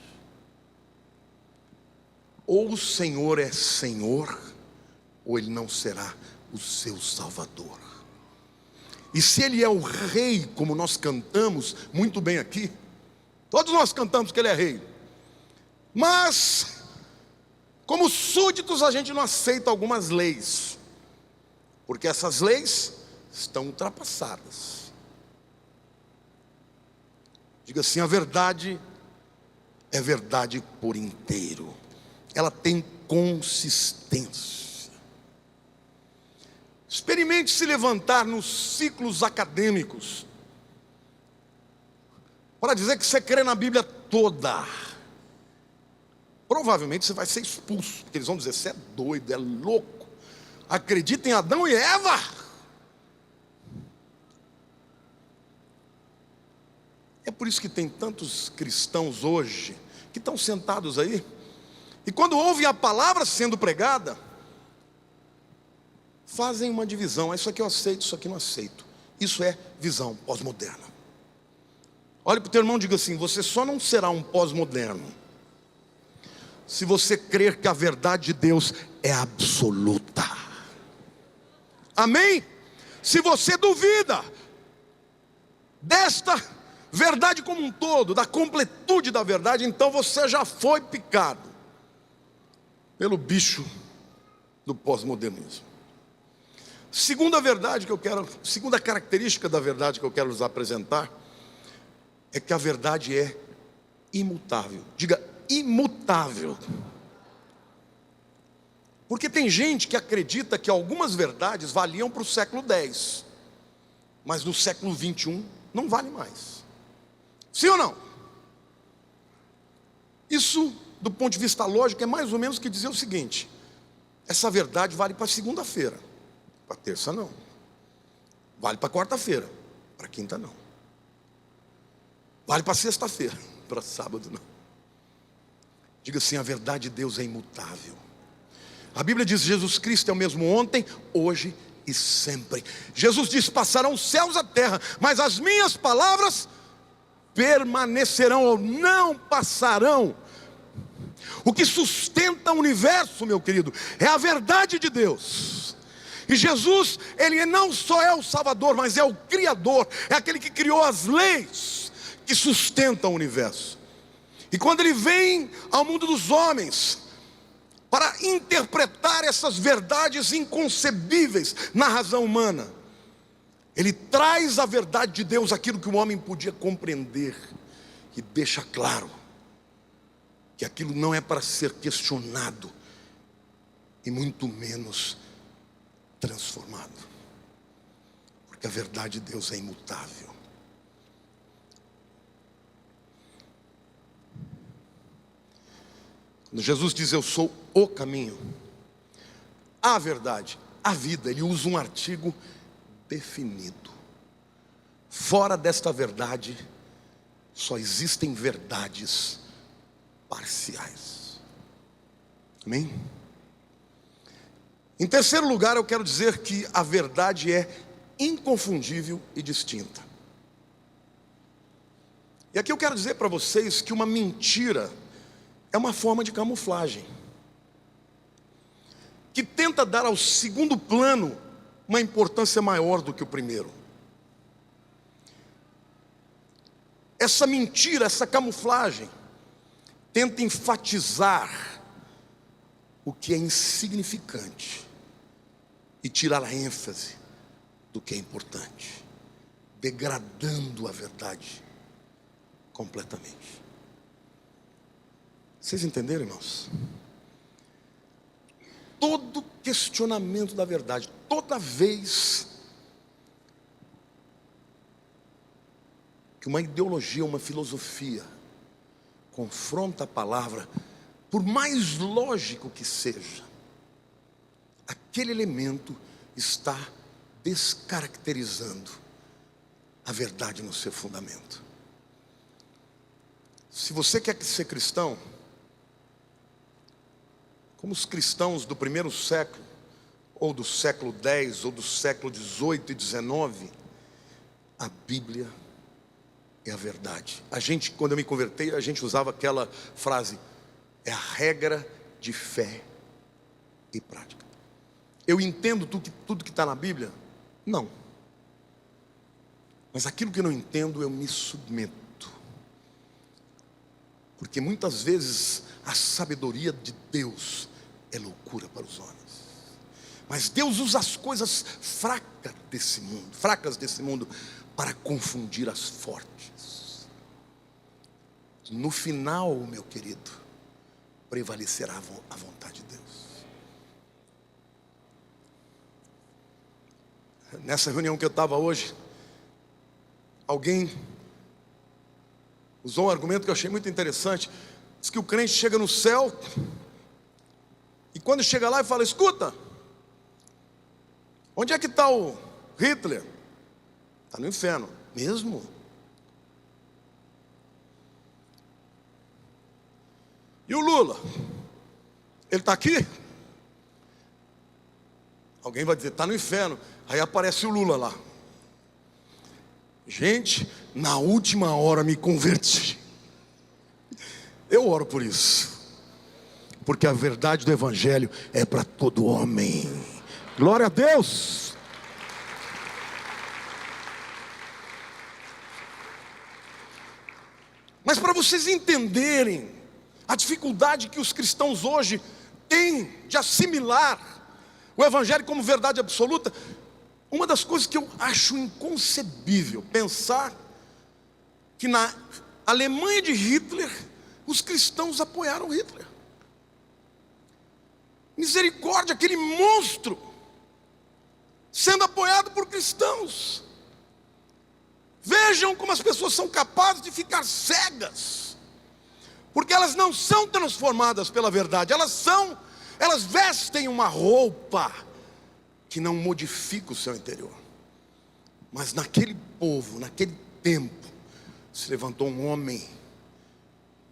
Ou o Senhor é Senhor, ou Ele não será o seu Salvador. E se Ele é o Rei, como nós cantamos muito bem aqui, todos nós cantamos que Ele é Rei, mas como súditos a gente não aceita algumas leis, porque essas leis estão ultrapassadas. Diga assim: a verdade é verdade por inteiro, ela tem consistência. Experimente se levantar nos ciclos acadêmicos para dizer que você crê na Bíblia toda. provavelmente você vai ser expulso, porque eles vão dizer: você é doido, é louco, acredita em Adão e Eva. É por isso que tem tantos cristãos hoje que estão sentados aí, e quando ouvem a palavra sendo pregada, fazem uma divisão: isso aqui eu aceito, isso aqui não aceito. Isso é visão pós-moderna. Olhe para o teu irmão e diga assim: você só não será um pós-moderno se você crer que a verdade de Deus é absoluta. Amém? Se você duvida desta verdade como um todo, da completude da verdade, então você já foi picado pelo bicho do pós-modernismo. Segunda característica da verdade que eu quero lhes apresentar é que a verdade é imutável. Diga: imutável. Porque tem gente que acredita que algumas verdades valiam para o século X, mas no século XXI não vale mais. Sim ou não? Isso, do ponto de vista lógico, é mais ou menos que dizer o seguinte: essa verdade vale para segunda-feira, para terça não. Vale para quarta-feira, para quinta não. Vale para sexta-feira, para sábado não. Diga assim: a verdade de Deus é imutável. A Bíblia diz: Jesus Cristo é o mesmo ontem, hoje e sempre. Jesus diz: passarão os céus e a terra, mas as minhas palavras permanecerão ou não passarão. O que sustenta o universo, meu querido, é a verdade de Deus. E Jesus, Ele não só é o Salvador, mas é o Criador, é aquele que criou as leis que sustentam o universo. E quando Ele vem ao mundo dos homens para interpretar essas verdades inconcebíveis na razão humana, Ele traz a verdade de Deus, aquilo que o homem podia compreender, e deixa claro que aquilo não é para ser questionado, e muito menos transformado, porque a verdade de Deus é imutável. Quando Jesus diz: eu sou o caminho, a verdade, a vida, Ele usa um artigo definido. Fora desta verdade, só existem verdades parciais. Amém? Em terceiro lugar, eu quero dizer que a verdade é inconfundível e distinta. E aqui eu quero dizer para vocês que uma mentira é uma forma de camuflagem, que tenta dar ao segundo plano uma importância maior do que o primeiro. Essa mentira, essa camuflagem, tenta enfatizar o que é insignificante e tirar a ênfase do que é importante, degradando a verdade completamente. Vocês entenderam, irmãos? Todo questionamento da verdade, toda vez que uma ideologia, uma filosofia confronta a palavra, por mais lógico que seja, aquele elemento está descaracterizando a verdade no seu fundamento. Se você quer ser cristão, como os cristãos do primeiro século, ou do século X, ou do século XVIII e XIX, a Bíblia é a verdade. Quando eu me convertei, a gente usava aquela frase: é a regra de fé e prática. Eu entendo tudo que está na Bíblia? Não. Mas aquilo que eu não entendo, eu me submeto. Porque muitas vezes a sabedoria de Deus é loucura para os homens. Mas Deus usa as coisas fracas desse mundo, para confundir as fortes. No final, meu querido, prevalecerá a vontade de Deus. Nessa reunião que eu estava hoje, alguém usou um argumento que eu achei muito interessante. Diz que o crente chega no céu, e quando chega lá e fala: escuta, onde é que está o Hitler? Está no inferno. Mesmo? E o Lula? Ele está aqui? Alguém vai dizer: está no inferno. Aí aparece o Lula lá. Gente, na última hora me converti. Eu oro por isso, porque a verdade do Evangelho é para todo homem. Glória a Deus. Mas para vocês entenderem a dificuldade que os cristãos hoje têm de assimilar o Evangelho como verdade absoluta, uma das coisas que eu acho inconcebível, pensar que na Alemanha de Hitler, os cristãos apoiaram Hitler. Misericórdia, aquele monstro sendo apoiado por cristãos. Vejam como as pessoas são capazes de ficar cegas, porque elas não são transformadas pela verdade. Elas vestem uma roupa que não modifica o seu interior. Mas naquele povo, naquele tempo, se levantou um homem,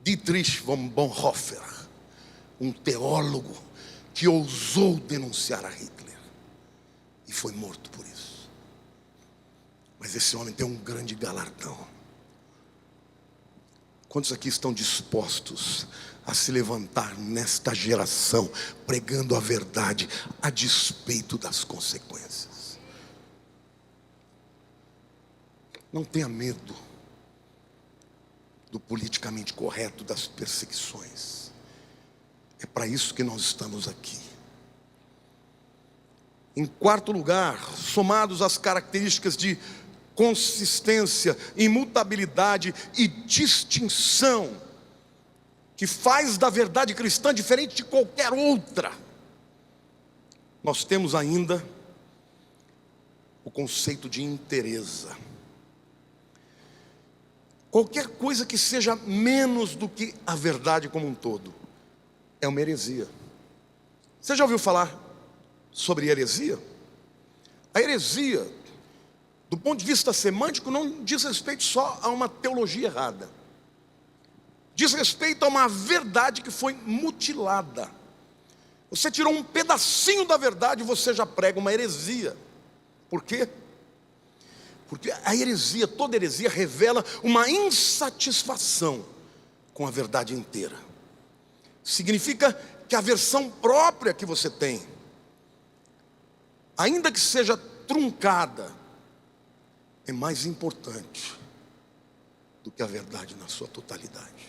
Dietrich von Bonhoeffer, um teólogo que ousou denunciar a Hitler e foi morto por isso. Mas esse homem tem um grande galardão. Quantos aqui estão dispostos a se levantar nesta geração, pregando a verdade a despeito das consequências? Não tenha medo do politicamente correto, das perseguições. É para isso que nós estamos aqui. Em quarto lugar, somados às características de consistência, imutabilidade e distinção, que faz da verdade cristã diferente de qualquer outra, nós temos ainda o conceito de inteireza. Qualquer coisa que seja menos do que a verdade como um todo é uma heresia. Você já ouviu falar sobre heresia? A heresia, do ponto de vista semântico, não diz respeito só a uma teologia errada. Diz respeito a uma verdade que foi mutilada. Você tirou um pedacinho da verdade e você já prega uma heresia. Por quê? Porque a heresia, toda heresia revela uma insatisfação com a verdade inteira. Significa que a versão própria que você tem, ainda que seja truncada, é mais importante do que a verdade na sua totalidade.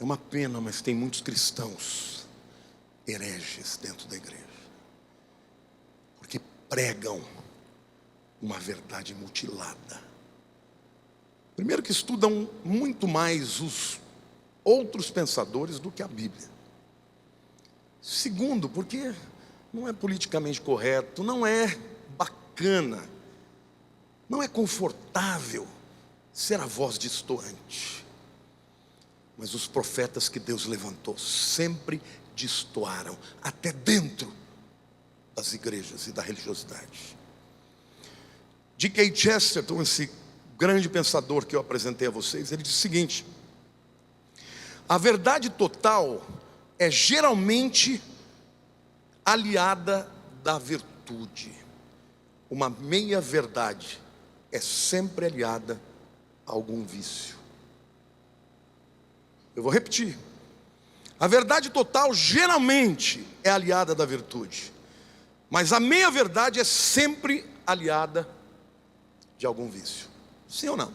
É uma pena, mas tem muitos cristãos hereges dentro da igreja, porque pregam uma verdade mutilada. Primeiro, que estudam muito mais os outros pensadores do que a Bíblia. Segundo, porque não é politicamente correto, não é bacana, não é confortável ser a voz destoante. Mas os profetas que Deus levantou sempre destoaram, até dentro das igrejas e da religiosidade. G.K. Chesterton, esse grande pensador que eu apresentei a vocês, ele diz o seguinte: a verdade total é geralmente aliada da virtude. Uma meia verdade é sempre aliada a algum vício. Eu vou repetir. A verdade total geralmente é aliada da virtude, mas a meia verdade é sempre aliada de algum vício. Sim ou não?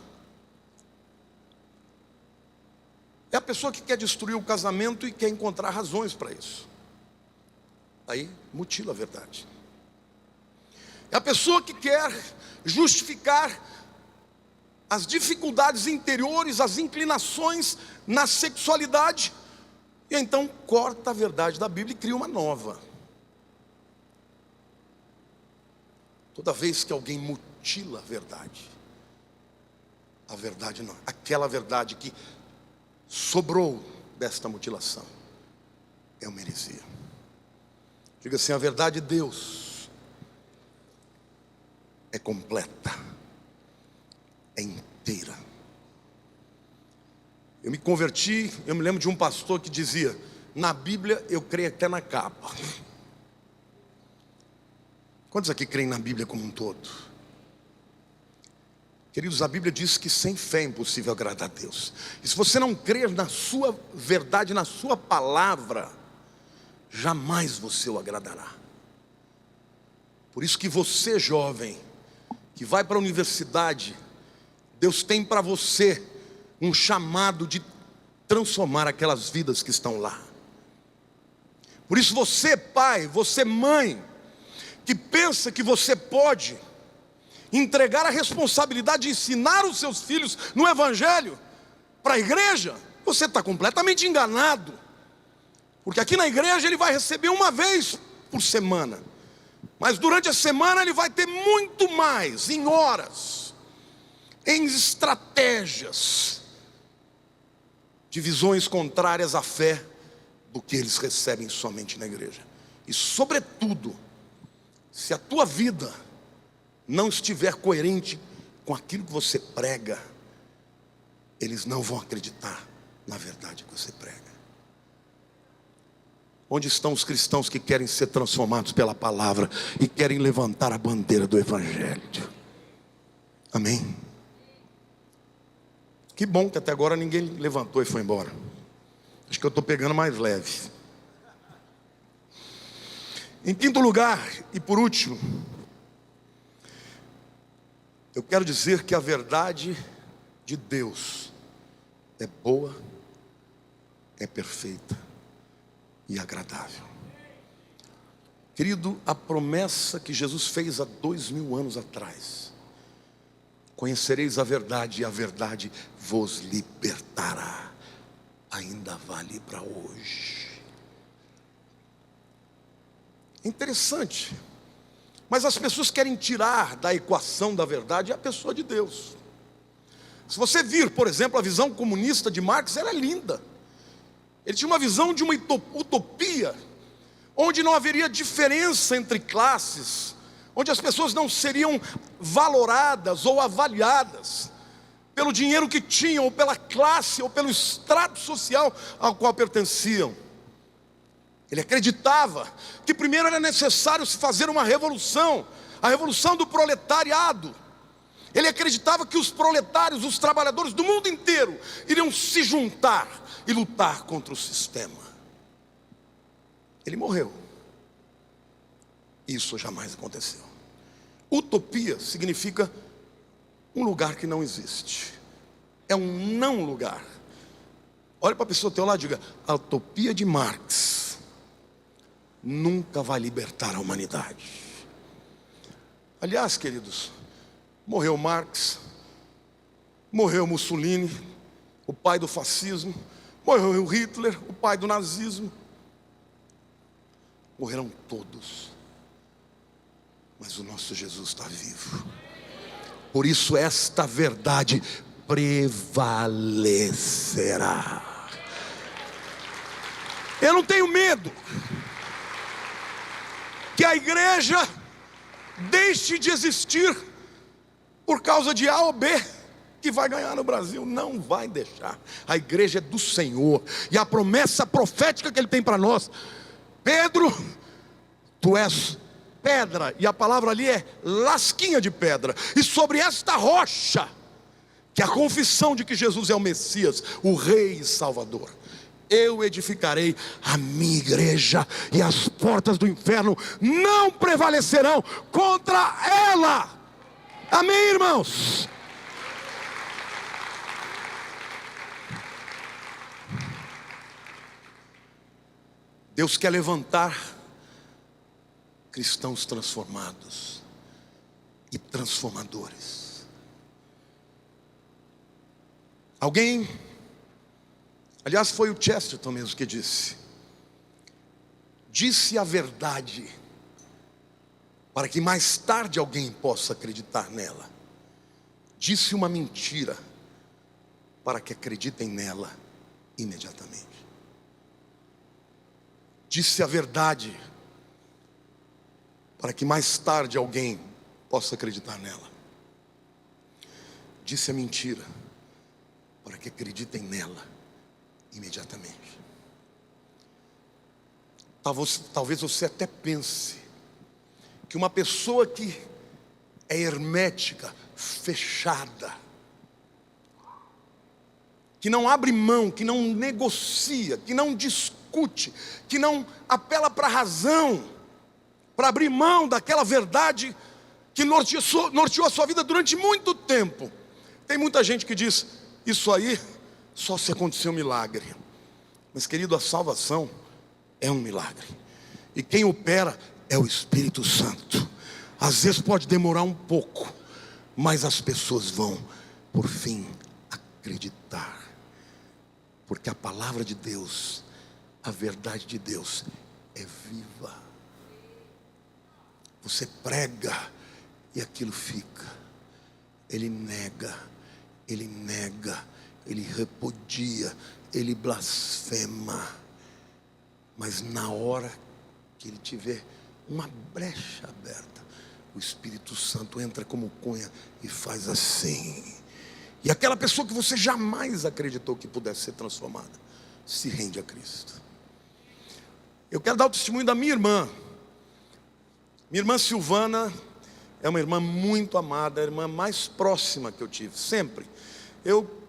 É a pessoa que quer destruir o casamento e quer encontrar razões para isso. Aí mutila a verdade. É a pessoa que quer justificar as dificuldades interiores, as inclinações na sexualidade, e então corta a verdade da Bíblia e cria uma nova. Toda vez que alguém mutila a verdade não, aquela verdade que sobrou desta mutilação, eu merecia. Diga assim: a verdade de Deus é completa, é inteira. Eu me converti, eu me lembro de um pastor que dizia: na Bíblia eu creio até na capa. Quantos aqui creem na Bíblia como um todo? Queridos, a Bíblia diz que sem fé é impossível agradar a Deus. E se você não crer na sua verdade, na sua palavra, jamais você o agradará. Por isso que você, jovem, que vai para a universidade, Deus tem para você um chamado de transformar aquelas vidas que estão lá. Por isso você, pai, você, mãe, que pensa que você pode entregar a responsabilidade de ensinar os seus filhos no Evangelho para a igreja, você está completamente enganado. Porque aqui na igreja ele vai receber uma vez por semana, mas durante a semana ele vai ter muito mais, em horas, em estratégias, de visões contrárias à fé do que eles recebem somente na igreja. E sobretudo, se a tua vida não estiver coerente com aquilo que você prega, eles não vão acreditar na verdade que você prega. Onde estão os cristãos que querem ser transformados pela palavra e querem levantar a bandeira do Evangelho? Amém? Que bom que até agora ninguém levantou e foi embora. Acho que eu estou pegando mais leve. Em quinto lugar, e por último, eu quero dizer que a verdade de Deus é boa, é perfeita e agradável. Querido, a promessa que Jesus fez há 2000 anos atrás: conhecereis a verdade e a verdade vos libertará, ainda vale para hoje. Interessante, mas as pessoas querem tirar da equação da verdade a pessoa de Deus. Se você vir, por exemplo, a visão comunista de Marx, ela é linda. Ele tinha uma visão de uma utopia, onde não haveria diferença entre classes, onde as pessoas não seriam valoradas ou avaliadas pelo dinheiro que tinham, ou pela classe, ou pelo estrato social ao qual pertenciam. Ele acreditava que primeiro era necessário se fazer uma revolução, a revolução do proletariado. Ele acreditava que os proletários, os trabalhadores do mundo inteiro, iriam se juntar e lutar contra o sistema. Ele morreu. Isso jamais aconteceu. Utopia significa um lugar que não existe. É um não lugar. Olha para a pessoa ao teu lado e diga: a utopia de Marx nunca vai libertar a humanidade. Aliás, queridos, morreu Marx, morreu Mussolini, o pai do fascismo, morreu Hitler, o pai do nazismo. Morreram todos, mas o nosso Jesus está vivo. Por isso esta verdade prevalecerá. Eu não tenho medo que a igreja deixe de existir por causa de A ou B que vai ganhar no Brasil. Não vai deixar. A igreja é do Senhor, e a promessa profética que Ele tem para nós: Pedro, tu és pedra, e a palavra ali é lasquinha de pedra, e sobre esta rocha, que é a confissão de que Jesus é o Messias, o Rei e Salvador, eu edificarei a minha igreja, e as portas do inferno não prevalecerão contra ela. Amém, irmãos? Deus quer levantar cristãos transformados e transformadores. Alguém, aliás foi o Chesterton mesmo que disse a verdade para que mais tarde alguém possa acreditar nela. Disse uma mentira para que acreditem nela imediatamente. Disse a verdade para que mais tarde alguém possa acreditar nela. Disse a mentira para que acreditem nela imediatamente. Talvez você até pense que uma pessoa que é hermética, fechada, que não abre mão, que não negocia, que não discute, que não apela para a razão, para abrir mão daquela verdade que norteou a sua vida durante muito tempo. Tem muita gente que diz, isso aí só se aconteceu um milagre. Mas querido, a salvação é um milagre, e quem opera é o Espírito Santo. Às vezes pode demorar um pouco, mas as pessoas vão, por fim, acreditar. Porque a palavra de Deus, a verdade de Deus é viva. Você prega e aquilo fica. Ele nega, ele repudia, ele blasfema. Mas na hora que ele tiver uma brecha aberta, o Espírito Santo entra como cunha e faz assim. E aquela pessoa que você jamais acreditou que pudesse ser transformada, se rende a Cristo. Eu quero dar o testemunho da minha irmã. Minha irmã Silvana é uma irmã muito amada, a irmã mais próxima que eu tive, sempre.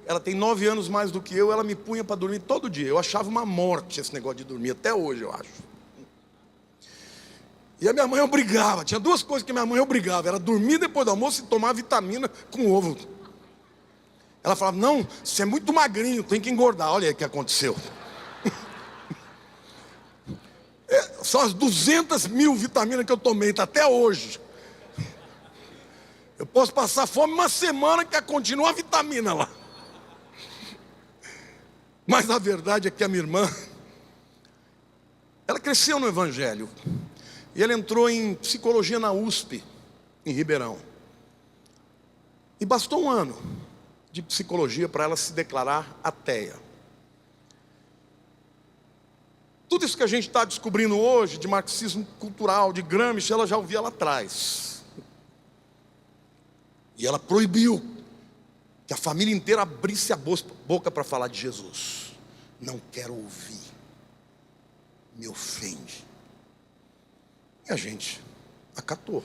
Ela tem 9 anos mais do que eu, ela me punha para dormir todo dia. Eu achava uma morte esse negócio de dormir, até hoje eu acho. E a minha mãe obrigava, tinha 2 coisas que minha mãe obrigava, era dormir depois do almoço e tomar vitamina com ovo. Ela falava, não, você é muito magrinho, tem que engordar. Olha aí o que aconteceu. São as 200 mil vitaminas que eu tomei, tá até hoje. Eu posso passar fome uma semana que continua a vitamina lá. Mas a verdade é que a minha irmã, ela cresceu no Evangelho. E ela entrou em psicologia na USP, em Ribeirão. E bastou um ano de psicologia para ela se declarar ateia. Tudo isso que a gente está descobrindo hoje, de marxismo cultural, de Gramsci, ela já ouvia lá atrás. E ela proibiu que a família inteira abrisse a boca para falar de Jesus. Não quero ouvir, me ofende. E a gente acatou.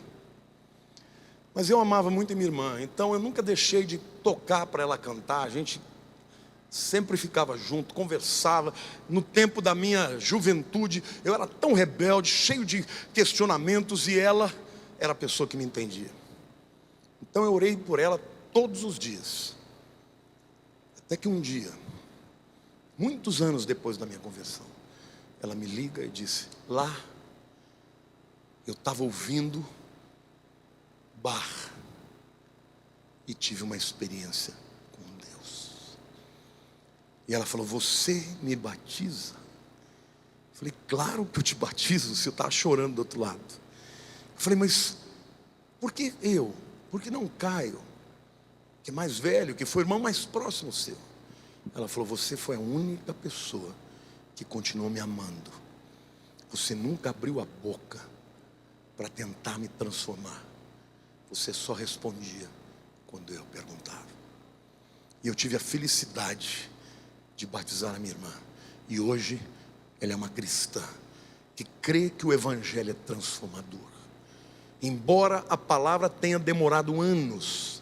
Mas eu amava muito a minha irmã, então eu nunca deixei de tocar para ela cantar. A gente sempre ficava junto, conversava. No tempo da minha juventude, eu era tão rebelde, cheio de questionamentos, e ela era a pessoa que me entendia. Então eu orei por ela todos os dias. Até que um dia, muitos anos depois da minha conversão, ela me liga e disse, lá eu estava ouvindo Bach e tive uma experiência com Deus. E ela falou, você me batiza? Eu falei, claro que eu te batizo, você estava chorando do outro lado. Eu falei, mas por que eu? Por que não Caio, que é mais velho, que foi o irmão mais próximo seu? Ela falou, você foi a única pessoa que continuou me amando. Você nunca abriu a boca para tentar me transformar. Você só respondia quando eu perguntava. E eu tive a felicidade de batizar a minha irmã. E hoje ela é uma cristã que crê que o Evangelho é transformador. Embora a palavra tenha demorado anos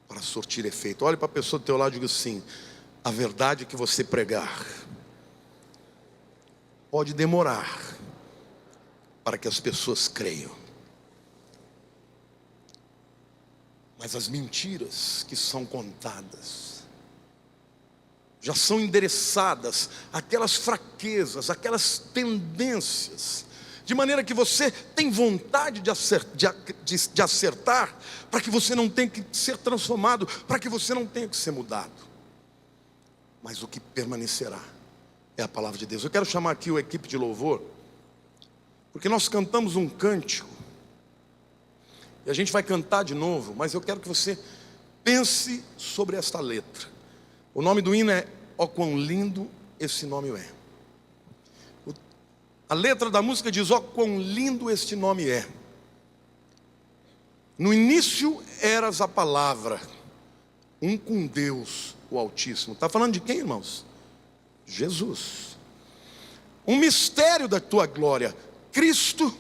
para surtir efeito. Olhe para a pessoa do teu lado e diga assim, a verdade que você pregar pode demorar para que as pessoas creiam. Mas as mentiras que são contadas já são endereçadas àquelas fraquezas, àquelas tendências, de maneira que você tem vontade de acertar, para que você não tenha que ser transformado, para que você não tenha que ser mudado. Mas o que permanecerá é a palavra de Deus. Eu quero chamar aqui a equipe de louvor, porque nós cantamos um cântico, e a gente vai cantar de novo, mas eu quero que você pense sobre esta letra. O nome do hino é ó quão lindo esse nome é. A letra da música diz, ó quão lindo este nome é. No início eras a palavra, um com Deus, o Altíssimo. Está falando de quem, irmãos? Jesus. Um mistério da tua glória, Cristo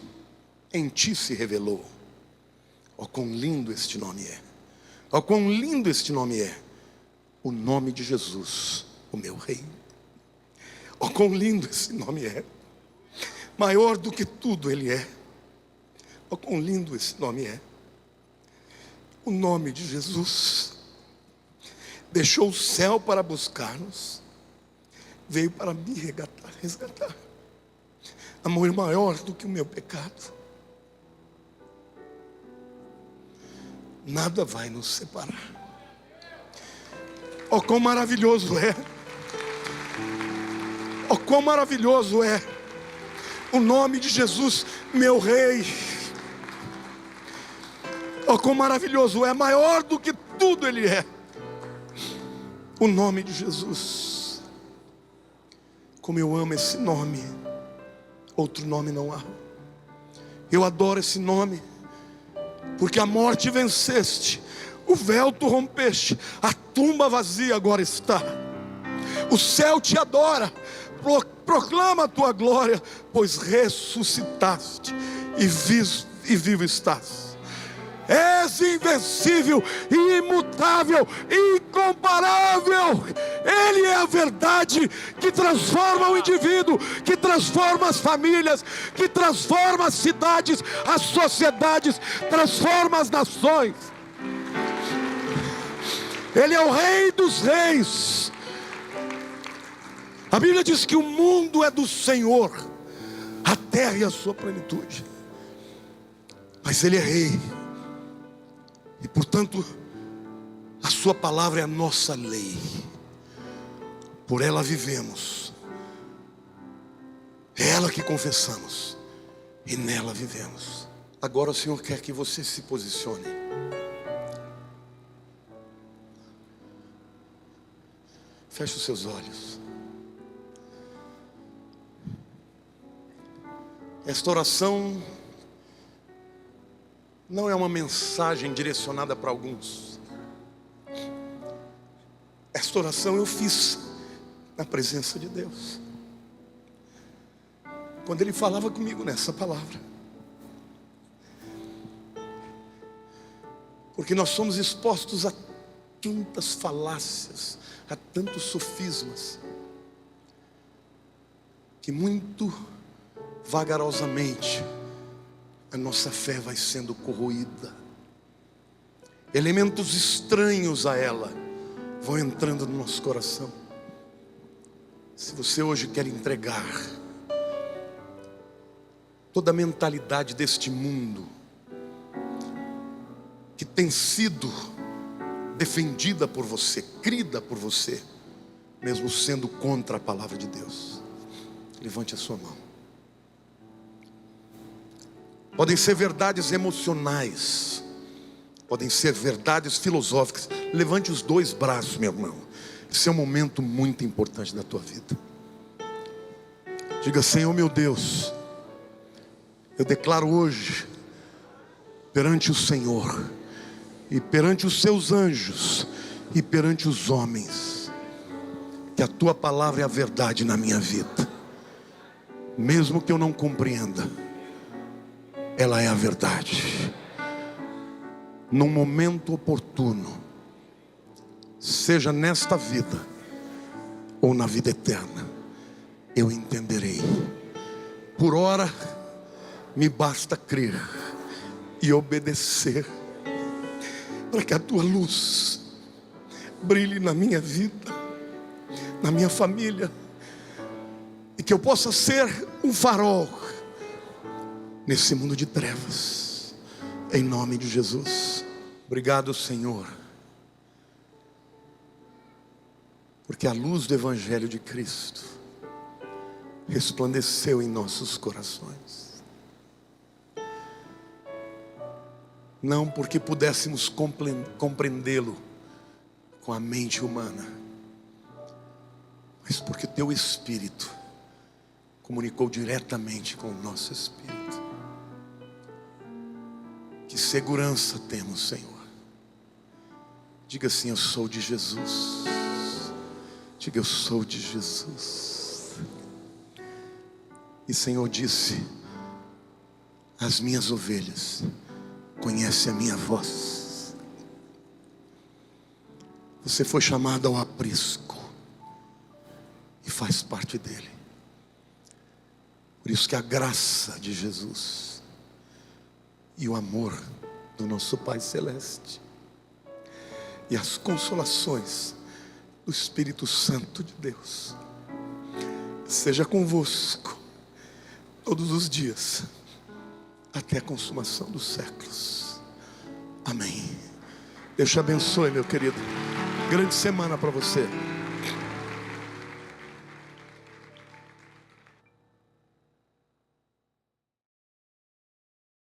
em ti se revelou. Ó quão lindo este nome é. Ó quão lindo este nome é. O nome de Jesus, o meu Rei. Ó quão lindo esse nome é. Maior do que tudo ele é. Ó quão lindo esse nome é. O nome de Jesus deixou o céu para buscar-nos, veio para me resgatar. Amor maior do que o meu pecado. Nada vai nos separar. Oh, quão maravilhoso é. Oh, quão maravilhoso é o nome de Jesus, meu Rei. Oh, quão maravilhoso é, maior do que tudo ele é. O nome de Jesus. Como eu amo esse nome. Outro nome não há. Eu adoro esse nome, porque a morte venceste, o véu tu rompeste, a tumba vazia agora está. O céu te adora, proclama a tua glória, pois ressuscitaste e vivo estás. És invencível, imutável, incomparável. Ele é a verdade que transforma o indivíduo, que transforma as famílias, que transforma as cidades, as sociedades, transforma as nações. Ele é o Rei dos reis. A Bíblia diz que o mundo é do Senhor, a terra e a sua plenitude. Mas Ele é Rei. E portanto, a sua palavra é a nossa lei. Por ela vivemos. É ela que confessamos. E nela vivemos. Agora o Senhor quer que você se posicione. Feche os seus olhos. Esta oração não é uma mensagem direcionada para alguns. Esta oração eu fiz na presença de Deus, quando Ele falava comigo nessa palavra. Porque nós somos expostos a tantas falácias, a tantos sofismas, que muito vagarosamente a nossa fé vai sendo corroída. Elementos estranhos a ela vão entrando no nosso coração. Se você hoje quer entregar toda a mentalidade deste mundo, que tem sido defendida por você, crida por você, mesmo sendo contra a palavra de Deus, levante a sua mão. Podem ser verdades emocionais, podem ser verdades filosóficas. Levante os dois braços, meu irmão. Esse é um momento muito importante da tua vida. Diga: Senhor meu Deus, eu declaro hoje, perante o Senhor, e perante os seus anjos, e perante os homens, que a tua palavra é a verdade na minha vida. Mesmo que eu não compreenda, ela é a verdade. Num momento oportuno, seja nesta vida ou na vida eterna, eu entenderei. Por ora, me basta crer e obedecer, para que a tua luz brilhe na minha vida, na minha família, e que eu possa ser um farol nesse mundo de trevas, em nome de Jesus. Obrigado, Senhor, porque a luz do Evangelho de Cristo resplandeceu em nossos corações. Não porque pudéssemos compreendê-lo com a mente humana, mas porque teu Espírito comunicou diretamente com o nosso espírito. Que segurança temos, Senhor. Diga assim: eu sou de Jesus. Diga: eu sou de Jesus. E Senhor disse: as minhas ovelhas conhecem a minha voz. Você foi chamado ao aprisco e faz parte dele. Por isso que a graça de Jesus e o amor do nosso Pai Celeste e as consolações do Espírito Santo de Deus seja convosco todos os dias, até a consumação dos séculos. Amém. Deus te abençoe, meu querido. Grande semana para você.